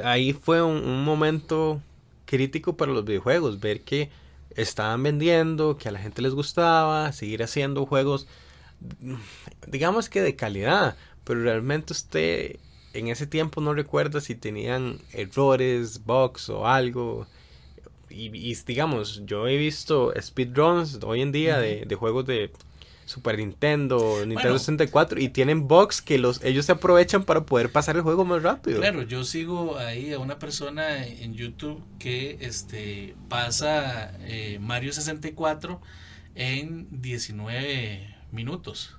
Ahí fue un momento crítico para los videojuegos, ver que estaban vendiendo, que a la gente les gustaba, seguir haciendo juegos, digamos que de calidad, pero realmente usted en ese tiempo no recuerda si tenían errores, bugs o algo. Y digamos, yo he visto speedruns hoy en día de juegos de Super Nintendo, Nintendo 64 y tienen bugs que ellos se aprovechan para poder pasar el juego más rápido. Claro, yo sigo ahí a una persona en YouTube que pasa Mario 64 en 19 minutos.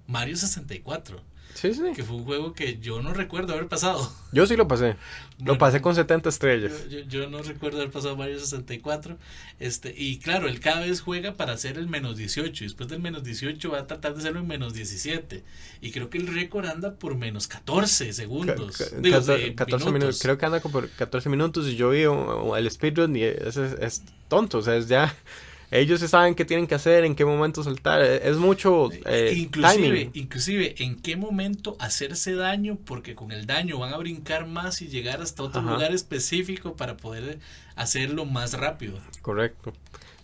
Mario 64. Sí. Que fue un juego que yo no recuerdo haber pasado. Yo sí lo pasé. Lo pasé con 70 estrellas. Yo no recuerdo haber pasado Mario 64. Y claro, él cada vez juega para hacer el menos 18. Y después del menos 18 va a tratar de hacerlo en menos 17. Y creo que el récord anda por menos 14 segundos. 14 minutos. Creo que anda por 14 minutos. Y yo vi el speedrun y es tonto. O sea, es ya. Ellos saben qué tienen que hacer, en qué momento saltar. Es mucho timing. Inclusive, en qué momento hacerse daño, porque con el daño van a brincar más y llegar hasta otro lugar específico para poder hacerlo más rápido. Correcto.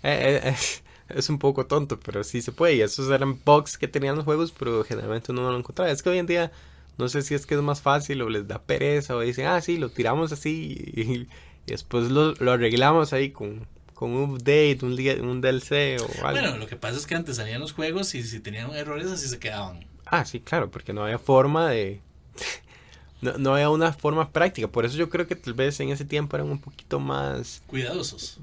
Es un poco tonto, pero sí se puede. Y esos eran bugs que tenían los juegos, pero generalmente uno no lo encontraba. Es que hoy en día, no sé si es que es más fácil o les da pereza o dicen, sí, lo tiramos así y después lo arreglamos ahí con un update, un DLC o algo. Bueno, lo que pasa es que antes salían los juegos y si tenían errores así se quedaban. Sí, claro, porque no había forma de... no había una forma práctica. Por eso yo creo que tal vez en ese tiempo eran un poquito más... Cuidadosos,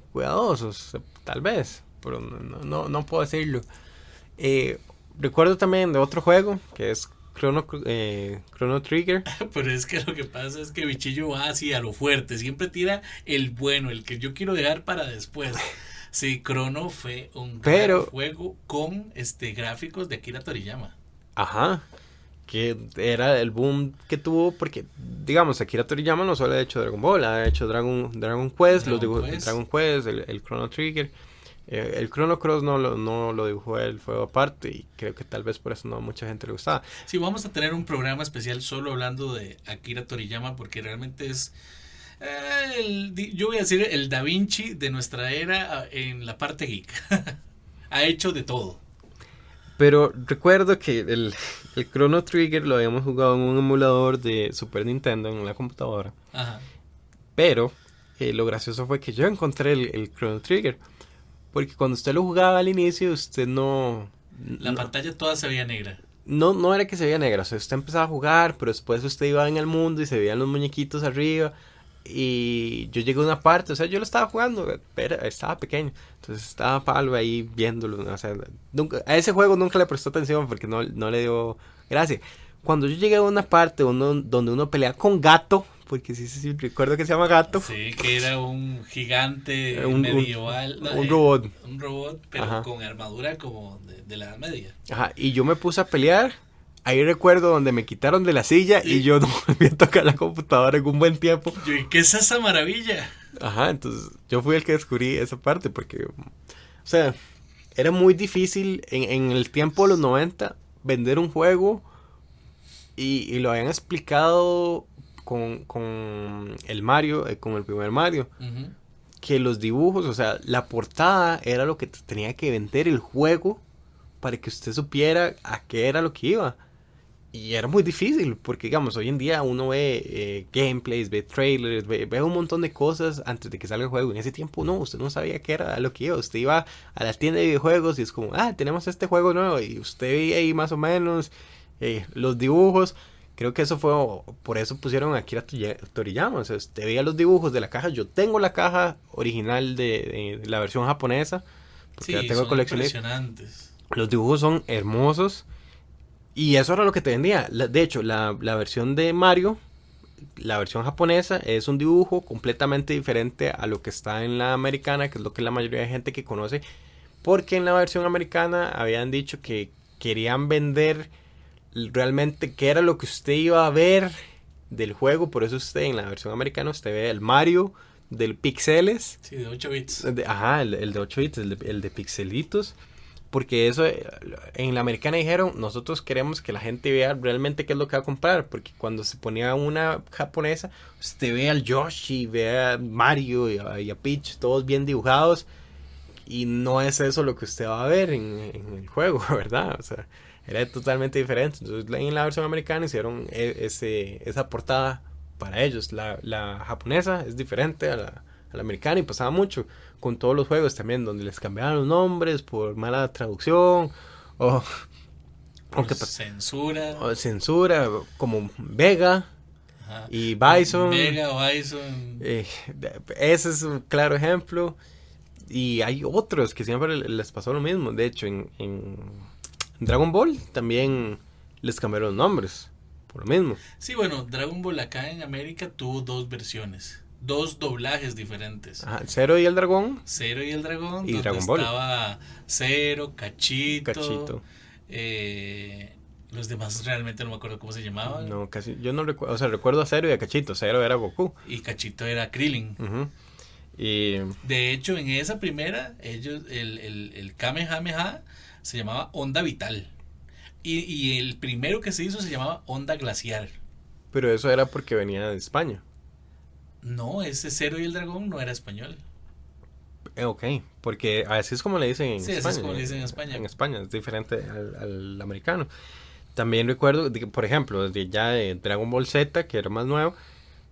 tal vez. Pero no puedo decirlo. Recuerdo también de otro juego que es Chrono Trigger. Pero es que lo que pasa es que Bichillo va así a lo fuerte, siempre tira el bueno, el que yo quiero dejar para después. Sí, Chrono fue un gran juego con gráficos de Akira Toriyama. Ajá, que era el boom que tuvo porque, digamos, Akira Toriyama no solo ha hecho Dragon Ball, ha hecho Dragon Quest, Dragon Quest, el Chrono Trigger. El Chrono Cross no lo dibujó él, fue aparte y creo que tal vez por eso no a mucha gente le gustaba. Sí, vamos a tener un programa especial solo hablando de Akira Toriyama porque realmente es, yo voy a decir, el Da Vinci de nuestra era en la parte geek. Ha hecho de todo. Pero recuerdo que el Chrono Trigger lo habíamos jugado en un emulador de Super Nintendo en la computadora. Ajá. Pero lo gracioso fue que yo encontré el Chrono Trigger. Porque cuando usted lo jugaba al inicio, usted la pantalla toda se veía negra. No era que se veía negra, o sea, usted empezaba a jugar, pero después usted iba en el mundo y se veían los muñequitos arriba. Y yo llegué a una parte, o sea, yo lo estaba jugando, pero estaba pequeño. Entonces estaba Pablo ahí viéndolo, o sea, a ese juego nunca le prestó atención porque no le dio gracia. Cuando yo llegué a una parte donde uno pelea con Gato, porque sí, recuerdo que se llama Gato. Sí, que era un gigante medieval. Un robot. Un robot, pero ajá, con armadura como de la Edad Media. Ajá, y yo me puse a pelear. Ahí recuerdo donde me quitaron de la silla y yo no volví a tocar la computadora en un buen tiempo. ¿Qué es esa maravilla? Ajá, entonces yo fui el que descubrí esa parte porque, o sea, era muy difícil en el tiempo de los 90 vender un juego y lo habían explicado con el Mario, con el primer Mario, Ujú. que los dibujos, o sea, la portada era lo que tenía que vender el juego para que usted supiera a qué era lo que iba. Y era muy difícil, porque digamos, hoy en día uno ve gameplays, ve trailers, ve un montón de cosas antes de que salga el juego. En ese tiempo no, usted no sabía qué era lo que iba. Usted iba a la tienda de videojuegos y es como, tenemos este juego nuevo. Y usted veía ahí más o menos los dibujos. Creo que eso fue, por eso pusieron a Akira Toriyama. O sea, usted veía los dibujos de la caja. Yo tengo la caja original de la versión japonesa, porque la Sí, tengo son coleccionista. impresionantes. Los dibujos son hermosos. Y eso era lo que te vendía. De hecho, la versión de Mario, la versión japonesa, es un dibujo completamente diferente a lo que está en la americana, que es lo que la mayoría de gente que conoce. Porque en la versión americana habían dicho que querían vender realmente qué era lo que usted iba a ver del juego. Por eso usted en la versión americana usted ve el Mario del pixeles. Sí, de 8 bits. Ajá, el de 8 bits, el de pixelitos. Porque eso, en la americana dijeron, nosotros queremos que la gente vea realmente qué es lo que va a comprar. Porque cuando se ponía una japonesa, usted ve al Yoshi, ve a Mario y a Peach, todos bien dibujados. Y no es eso lo que usted va a ver en el juego, ¿verdad? O sea, era totalmente diferente. Entonces, en la versión americana hicieron esa portada para ellos. La japonesa es diferente a la americana y pasaba mucho con todos los juegos también, donde les cambiaban los nombres por mala traducción o, Por censura. o censura, como Vega. Ajá. Y Bison. Mega Bison. Ese es un claro ejemplo. Y hay otros que siempre les pasó lo mismo. De hecho, en Dragon Ball también les cambiaron los nombres. Por lo mismo. Sí, bueno, Dragon Ball acá en América tuvo dos versiones. Dos doblajes diferentes. Ajá, Zero y el dragón. Zero y el dragón. Y donde Dragon Ball. Estaba Zero, Cachito. Los demás realmente no me acuerdo cómo se llamaban. No, casi. Yo no recuerdo. O sea, recuerdo a Zero y a Cachito. Zero era Goku. Y Cachito era Krillin. Uh-huh. Y De hecho, en esa primera, el Kamehameha se llamaba Onda Vital. Y el primero que se hizo se llamaba Onda Glaciar. pero eso era porque venía de España. No, ese Cero y el Dragón no era español. Ok, porque así es como le dicen en Sí, España. así es como le dicen en España. En España, es diferente al americano. También recuerdo, por ejemplo, de Dragon Ball Z, que era más nuevo,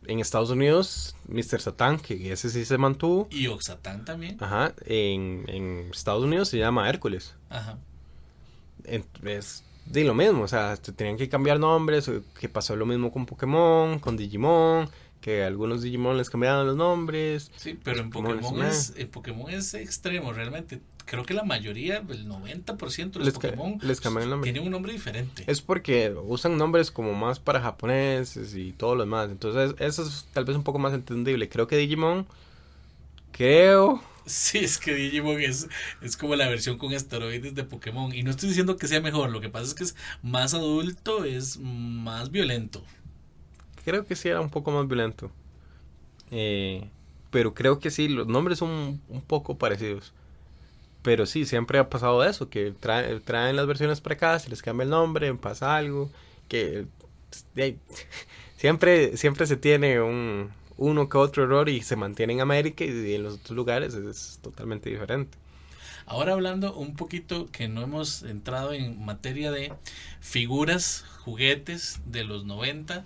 en Estados Unidos, Mr. Satan, que ese sí se mantuvo. Y Oxatán también. Ajá, en Estados Unidos se llama Hércules. Ajá. Es de lo mismo, o sea, tenían que cambiar nombres, que pasó lo mismo con Pokémon, con Digimon, que a algunos Digimon les cambiaban los nombres. Sí, pero en Pokémon es extremo realmente. Creo que la mayoría, el 90% de los Pokémon les cambian el nombre. tienen un nombre diferente. Es porque usan nombres como más para japoneses y todo lo demás. Entonces, eso es tal vez un poco más entendible. Creo que Digimon, Sí, es que Digimon es como la versión con esteroides de Pokémon. Y no estoy diciendo que sea mejor, lo que pasa es que es más adulto, es más violento. creo que sí era un poco más violento. Pero creo que sí, los nombres son un poco parecidos. Pero sí, siempre ha pasado eso, que traen las versiones para acá, se les cambia el nombre, pasa algo, que siempre se tiene uno que otro error y se mantiene en América y en los otros lugares es totalmente diferente. Ahora hablando un poquito que no hemos entrado en materia de figuras, juguetes de los 90,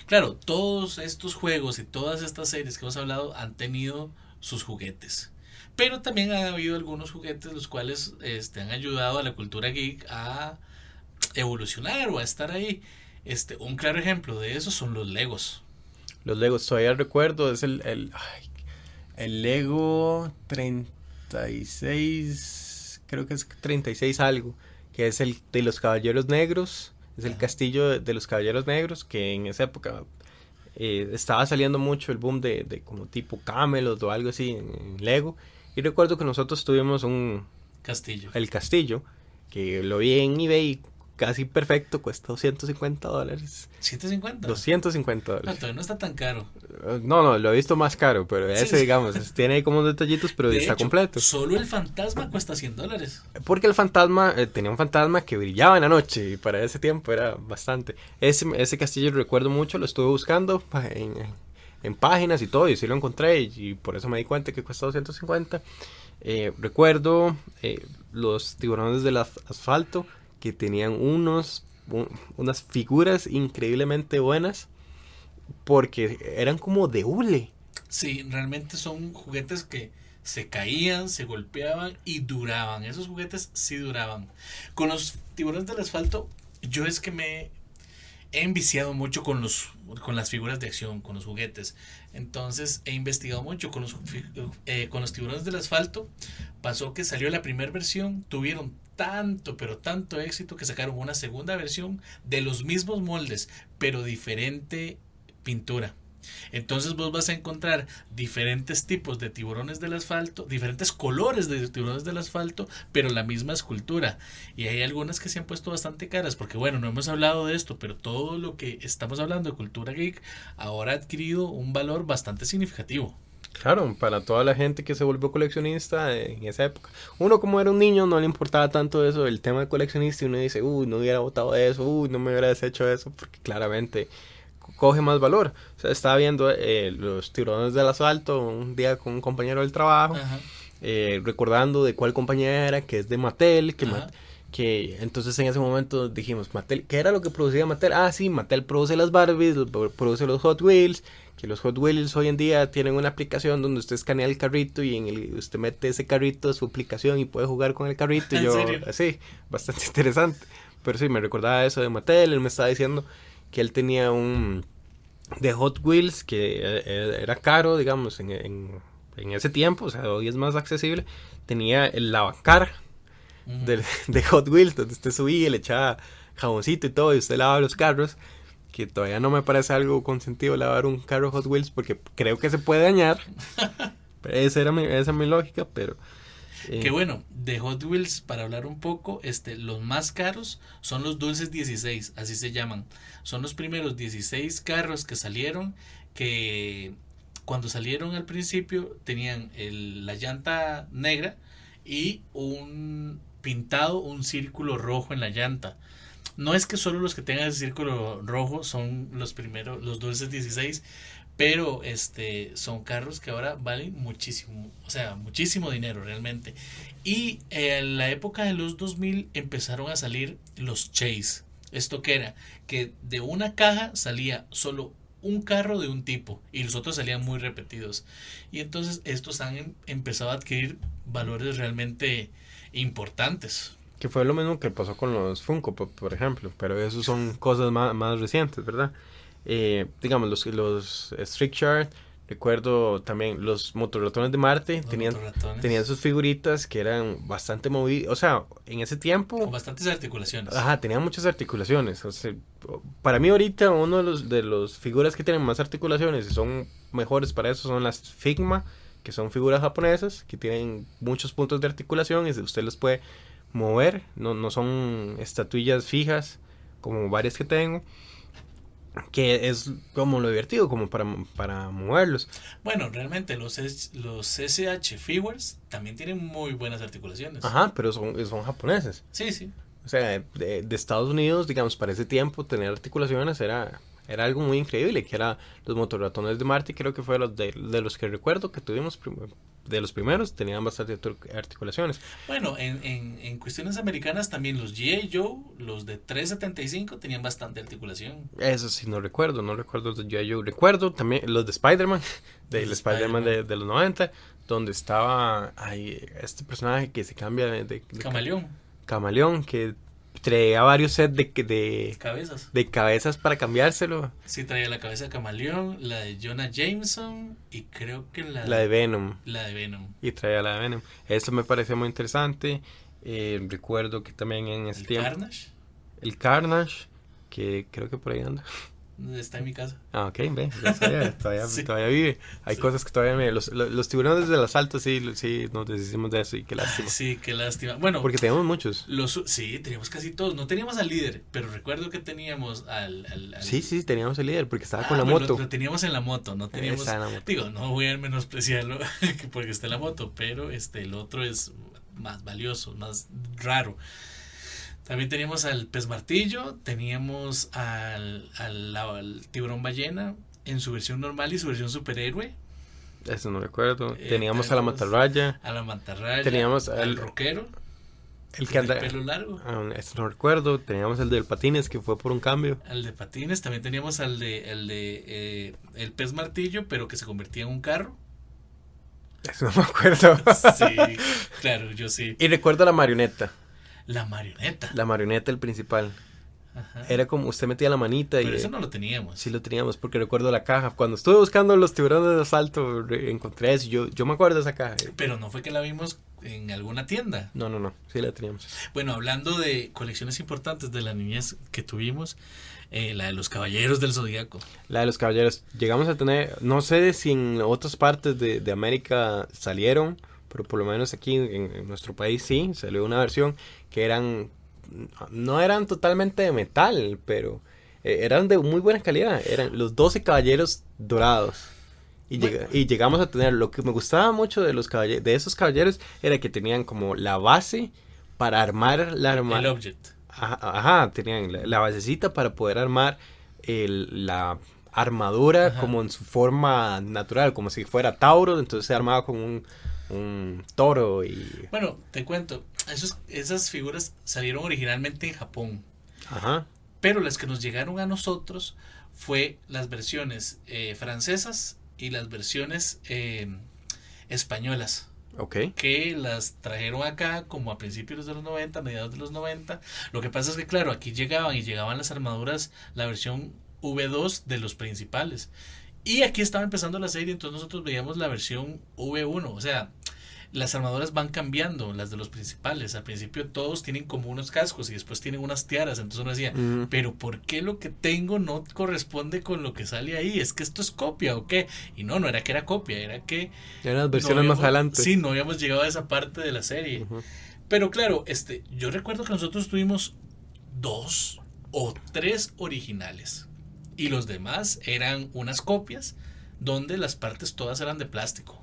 claro, todos estos juegos y todas estas series que hemos hablado han tenido sus juguetes. Pero también ha habido algunos juguetes los cuales han ayudado a la cultura geek a evolucionar o a estar ahí. Un claro ejemplo de eso son los Legos. Los Legos, todavía recuerdo, es el Lego 36, creo que es 36 algo, que es el de los Caballeros Negros, es el castillo de los Caballeros Negros, que en esa época estaba saliendo mucho el boom de como tipo Camelot o algo así en Lego. Y recuerdo que nosotros tuvimos Castillo. el castillo, que lo vi en eBay casi perfecto cuesta $250. ¿150? $250. No, todavía no está tan caro. No, lo he visto más caro, pero ese, Sí. digamos, tiene como detallitos, pero De está hecho, completo. solo el fantasma cuesta $100. Porque el fantasma, tenía un fantasma que brillaba en la noche y para ese tiempo era bastante. Ese castillo recuerdo mucho, lo estuve buscando en páginas y todo, y sí lo encontré y por eso me di cuenta que cuesta 250. Recuerdo los tiburones del asfalto que tenían unas figuras increíblemente buenas porque eran como de hule. Sí, realmente son juguetes que se caían, se golpeaban y duraban. Esos juguetes sí duraban. Con los tiburones del asfalto, yo es que me he enviciado mucho con las figuras de acción, con los juguetes. Entonces he investigado mucho con los tiburones del asfalto. Pasó que salió la primera versión, tuvieron tanto, pero tanto éxito que sacaron una segunda versión de los mismos moldes, pero diferente pintura. Entonces vos vas a encontrar diferentes tipos de tiburones del asfalto, diferentes colores de tiburones del asfalto, pero la misma escultura. Y hay algunas que se han puesto bastante caras, porque bueno, no hemos hablado de esto, pero todo lo que estamos hablando de cultura geek ahora ha adquirido un valor bastante significativo. Claro, para toda la gente que se volvió coleccionista en esa época. Uno como era un niño no le importaba tanto eso, el tema de coleccionista, y uno dice, uy, no hubiera botado eso, uy, no me hubiera deshecho eso, porque claramente coge más valor. O sea, estaba viendo los tiburones del asfalto un día con un compañero del trabajo, Ajá. recordando de cuál compañía era, que es de Mattel, Ajá. que entonces en ese momento dijimos, Mattel, ¿qué era lo que producía Mattel? Ah, sí, Mattel produce las Barbies, produce los Hot Wheels, que los Hot Wheels hoy en día tienen una aplicación donde usted escanea el carrito y usted mete ese carrito a su aplicación y puede jugar con el carrito. Y ¿En yo, serio? sí, bastante interesante. Pero sí, me recordaba eso de Mattel, él me estaba diciendo que él tenía un de Hot Wheels que era caro, digamos, en ese tiempo, o sea, hoy es más accesible. Tenía el lavacar Ujú. de Hot Wheels, donde usted subía y le echaba jaboncito y todo, y usted lavaba los carros, que todavía no me parece algo consentido lavar un carro Hot Wheels, porque creo que se puede dañar. Esa es mi lógica, pero... Que bueno, de Hot Wheels, para hablar un poco, los más caros son los Dulces 16, así se llaman. Son los primeros 16 carros que salieron, que cuando salieron al principio tenían la llanta negra y un pintado, un círculo rojo en la llanta. No es que solo los que tengan ese círculo rojo son los primeros, los Dulces 16, pero son carros que ahora valen muchísimo, o sea, muchísimo dinero realmente. Y en la época de los 2000 empezaron a salir los Chase. ¿Esto qué era? Que de una caja salía solo un carro de un tipo y los otros salían muy repetidos. Y entonces estos han empezado a adquirir valores realmente importantes. que fue lo mismo que pasó con los Funko Pop, por ejemplo, pero esos son cosas más recientes, ¿verdad? Digamos, los Street Shark, recuerdo también los motorratones de Marte, Los tenían motorratones sus figuritas que eran bastante movidas, o sea, en ese con tiempo, bastantes articulaciones. ajá, tenían muchas articulaciones, o sea, para mí ahorita uno de los figuras que tienen más articulaciones y son mejores para eso son las Figma, que son figuras japonesas, que tienen muchos puntos de articulación y usted los puede mover, no son estatuillas fijas como varias que tengo, que es como lo divertido, como para moverlos. Bueno, realmente los SH Figures también tienen muy buenas articulaciones. Ajá, pero son japoneses. Sí, sí. O sea, de Estados Unidos, digamos, para ese tiempo, tener articulaciones era algo muy increíble, que era los motorratones de Marte, creo que fue de los que recuerdo que tuvimos, de los primeros, tenían bastante articulaciones. Bueno, en cuestiones americanas también los G.I. Joe, los de 375 tenían bastante articulación. Eso sí, no recuerdo los de G.I. Joe. Recuerdo también los de Spider-Man, Los del de Spider-Man Spider-Man. de los 90, donde estaba ahí este personaje que se cambia de Camaleón, camaleón, que traía varios sets cabezas. de cabezas para cambiárselo. Sí, traía la cabeza de Camaleón, la de Jonah Jameson y creo que La de Venom. la de Venom. Y traía la de Venom. Eso me pareció muy interesante. Recuerdo que también en ese El tiempo. Carnage. El Carnage, que creo que por ahí anda. Está en mi casa. Ah, ok, ve, todavía, Sí. todavía vive. Hay Sí. cosas que todavía los tiburones del asalto sí nos deshicimos de eso y qué Ay, lástima. sí, qué lástima. Bueno, Porque tenemos muchos. sí, teníamos casi todos. No teníamos al líder, pero recuerdo que teníamos Sí, teníamos el líder porque estaba con la bueno, moto. lo teníamos en la moto, no teníamos. Estaba en la moto. Digo, no voy a menospreciarlo porque está en la moto, pero el otro es más valioso, más raro. También teníamos al pez martillo, teníamos al tiburón ballena en su versión normal y su versión superhéroe. Eso no recuerdo. Teníamos a la Tenemos mantarraya. a la mantarraya, Teníamos al rockero, el que con el anda. pelo largo, Eso no recuerdo. Teníamos el del patines que fue por un cambio. al de patines, también teníamos el pez martillo, pero que se convertía en un carro. Eso no me acuerdo. Sí, claro, yo sí. Y recuerdo la marioneta. La marioneta. La marioneta, el principal. Ajá. Era como usted metía la manita Pero y. eso no lo teníamos. Sí lo teníamos porque recuerdo la caja. Cuando estuve buscando los tiburones de asalto, encontré eso. Yo me acuerdo de esa caja. Pero no fue que la vimos en alguna tienda. No. Sí la teníamos. Bueno, hablando de colecciones importantes de la niñez que tuvimos, la de los Caballeros del Zodíaco. La de los caballeros. Llegamos a tener. No sé si en otras partes de América salieron. Pero por lo menos aquí en nuestro país sí. Salió una versión que no eran totalmente de metal, pero eran de muy buena calidad. Eran los 12 caballeros dorados. Y llegamos a tener, lo que me gustaba mucho de esos caballeros era que tenían como la base para armar la El armadura. Object. Ajá, tenían la basecita para poder armar la armadura. Ajá. Como en su forma natural, como si fuera Tauro, entonces se armaba como un toro y... Bueno, te cuento, esas figuras salieron originalmente en Japón, Ajá, pero las que nos llegaron a nosotros fue las versiones francesas y las versiones españolas, ok. que las trajeron acá como a principios de los 90, mediados de los 90. Lo que pasa es que claro, aquí llegaban las armaduras, la versión V2 de los principales. Y aquí estaba empezando la serie, entonces nosotros veíamos la versión V1, o sea, las armaduras van cambiando, las de los principales. Al principio todos tienen como unos cascos y después tienen unas tiaras, entonces uno decía, pero ¿por qué lo que tengo no corresponde con lo que sale ahí? ¿Es que esto es copia o qué? Y no era que era copia, era que Eran las versiones más adelante. sí, no habíamos llegado a esa parte de la serie. Pero claro, yo recuerdo que nosotros tuvimos 2 o 3 originales. Y los demás eran unas copias donde las partes todas eran de plástico.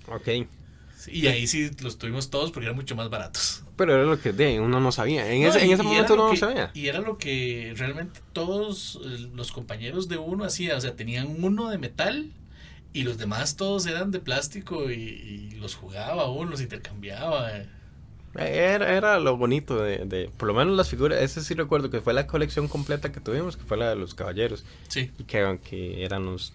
Ok. Y ahí sí los tuvimos todos porque eran mucho más baratos. Pero era lo que uno no sabía. En No, ese y momento era uno lo no que- sabía. Y era lo que realmente todos los compañeros de uno hacían. O sea, tenían uno de metal y los demás todos eran de plástico y los jugaba uno, los intercambiaba. Era lo bonito por lo menos las figuras. Ese sí recuerdo que fue la colección completa que tuvimos, que fue la de los caballeros. Sí, Y que eran los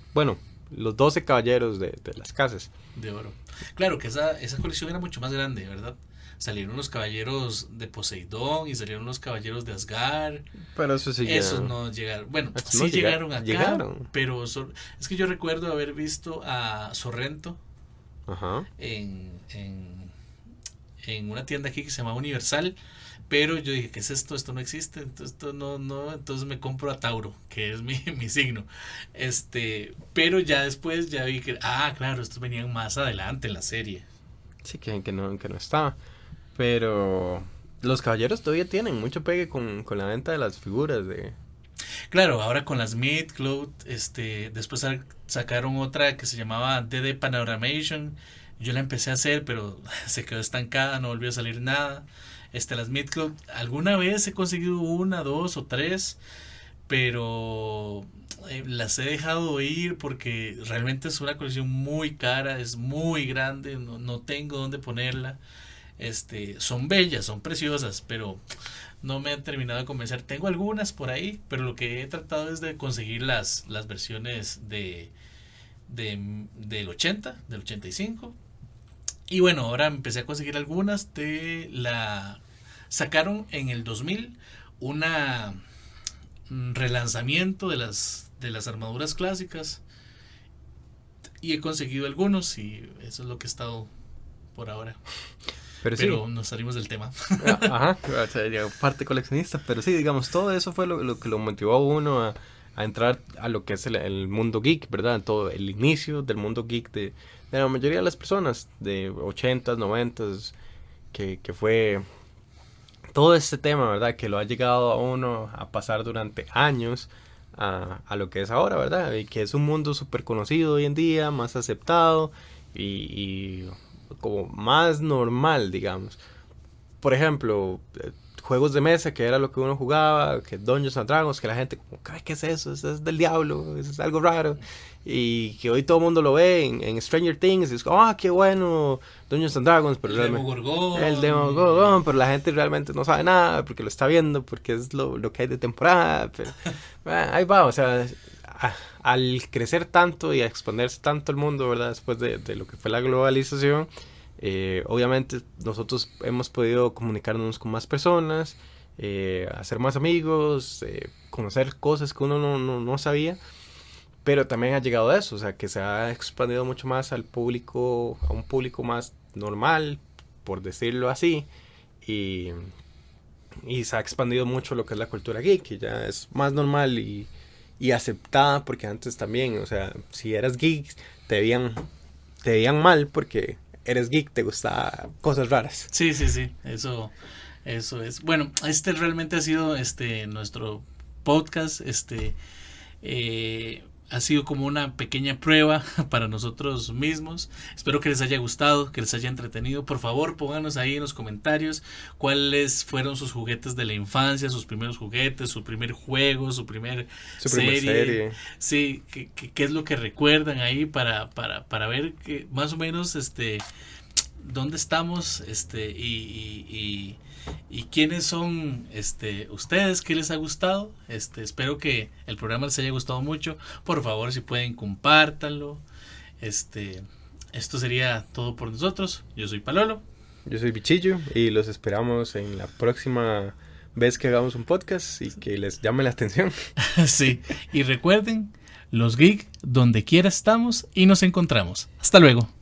12 caballeros de las casas. de oro. Claro que esa colección era mucho más grande, ¿verdad? Salieron los caballeros de Poseidón y salieron los caballeros de Asgard. Pero eso sí ya... Esos no llegaron. Bueno, Estos sí no llegaron acá, llegaron. pero es que yo recuerdo haber visto a Sorrento Ajá. en una tienda aquí que se llama Universal, pero yo dije, ¿qué es esto? Esto no existe, entonces esto no, entonces me compro a Tauro, que es mi signo. Pero ya después ya vi que, claro, estos venían más adelante en la serie. Sí, que no estaba. Pero los caballeros todavía tienen mucho pegue con la venta de las figuras de... Claro, ahora con las Midcloth, después sacaron otra que se llamaba DD Panoramation. Yo la empecé a hacer, pero se quedó estancada, no volvió a salir nada. Las Midcloth, alguna vez he conseguido 1, 2 o 3, pero las he dejado ir porque realmente es una colección muy cara, es muy grande, no tengo dónde ponerla. Son bellas, son preciosas, pero no me han terminado de convencer. Tengo algunas por ahí, pero lo que he tratado es de conseguir las versiones del 80, del 85. Y bueno, ahora empecé a conseguir algunas sacaron en el 2000 una relanzamiento de las armaduras clásicas y he conseguido algunos y eso es lo que he estado por ahora. Pero sí. nos salimos del tema. Ajá, o sea, parte coleccionista, pero sí, digamos, todo eso fue lo que lo motivó a uno a entrar a lo que es el mundo geek, ¿verdad? Todo el inicio del mundo geek de la mayoría de las personas de 80s, 90s, que fue todo este tema, ¿verdad? Que lo ha llegado a uno a pasar durante años a lo que es ahora, ¿verdad? Y que es un mundo súper conocido hoy en día, más aceptado y como más normal, digamos. Por ejemplo, juegos de mesa, que era lo que uno jugaba, que Dungeons and Dragons, que la gente como, ay, ¿qué es eso? Eso es del diablo, eso es algo raro. Y que hoy todo el mundo lo ve en Stranger Things, y es como, qué bueno, Dungeons and Dragons, pero el Demogorgón. El Demogorgón, pero la gente realmente no sabe nada, porque lo está viendo, porque es lo que hay de temporada. Pero, ahí va, o sea, al crecer tanto y a exponerse tanto el mundo, ¿verdad? Después de lo que fue la globalización, obviamente nosotros hemos podido comunicarnos con más personas, hacer más amigos, conocer cosas que uno no sabía, pero también ha llegado a eso, o sea, que se ha expandido mucho más al público, a un público más normal, por decirlo así, y se ha expandido mucho lo que es la cultura geek, que ya es más normal y aceptada, porque antes también, o sea, si eras geek, te veían mal porque eres geek, te gustaban cosas raras. Sí, eso es. Bueno, este realmente ha sido nuestro podcast, ha sido como una pequeña prueba para nosotros mismos. Espero que les haya gustado, que les haya entretenido. Por favor, pónganos ahí en los comentarios cuáles fueron sus juguetes de la infancia, sus primeros juguetes, su primer juego, su primer serie. Sí, qué es lo que recuerdan ahí para ver que más o menos dónde estamos y quiénes son ustedes, qué les ha gustado. Espero que el programa les haya gustado mucho. Por favor, si pueden, compártanlo. Esto sería todo por nosotros. Yo soy Palolo. Yo soy Bichillo y los esperamos en la próxima vez que hagamos un podcast y que les llame la atención. Sí, y recuerden, los geeks donde quiera estamos y nos encontramos. Hasta luego.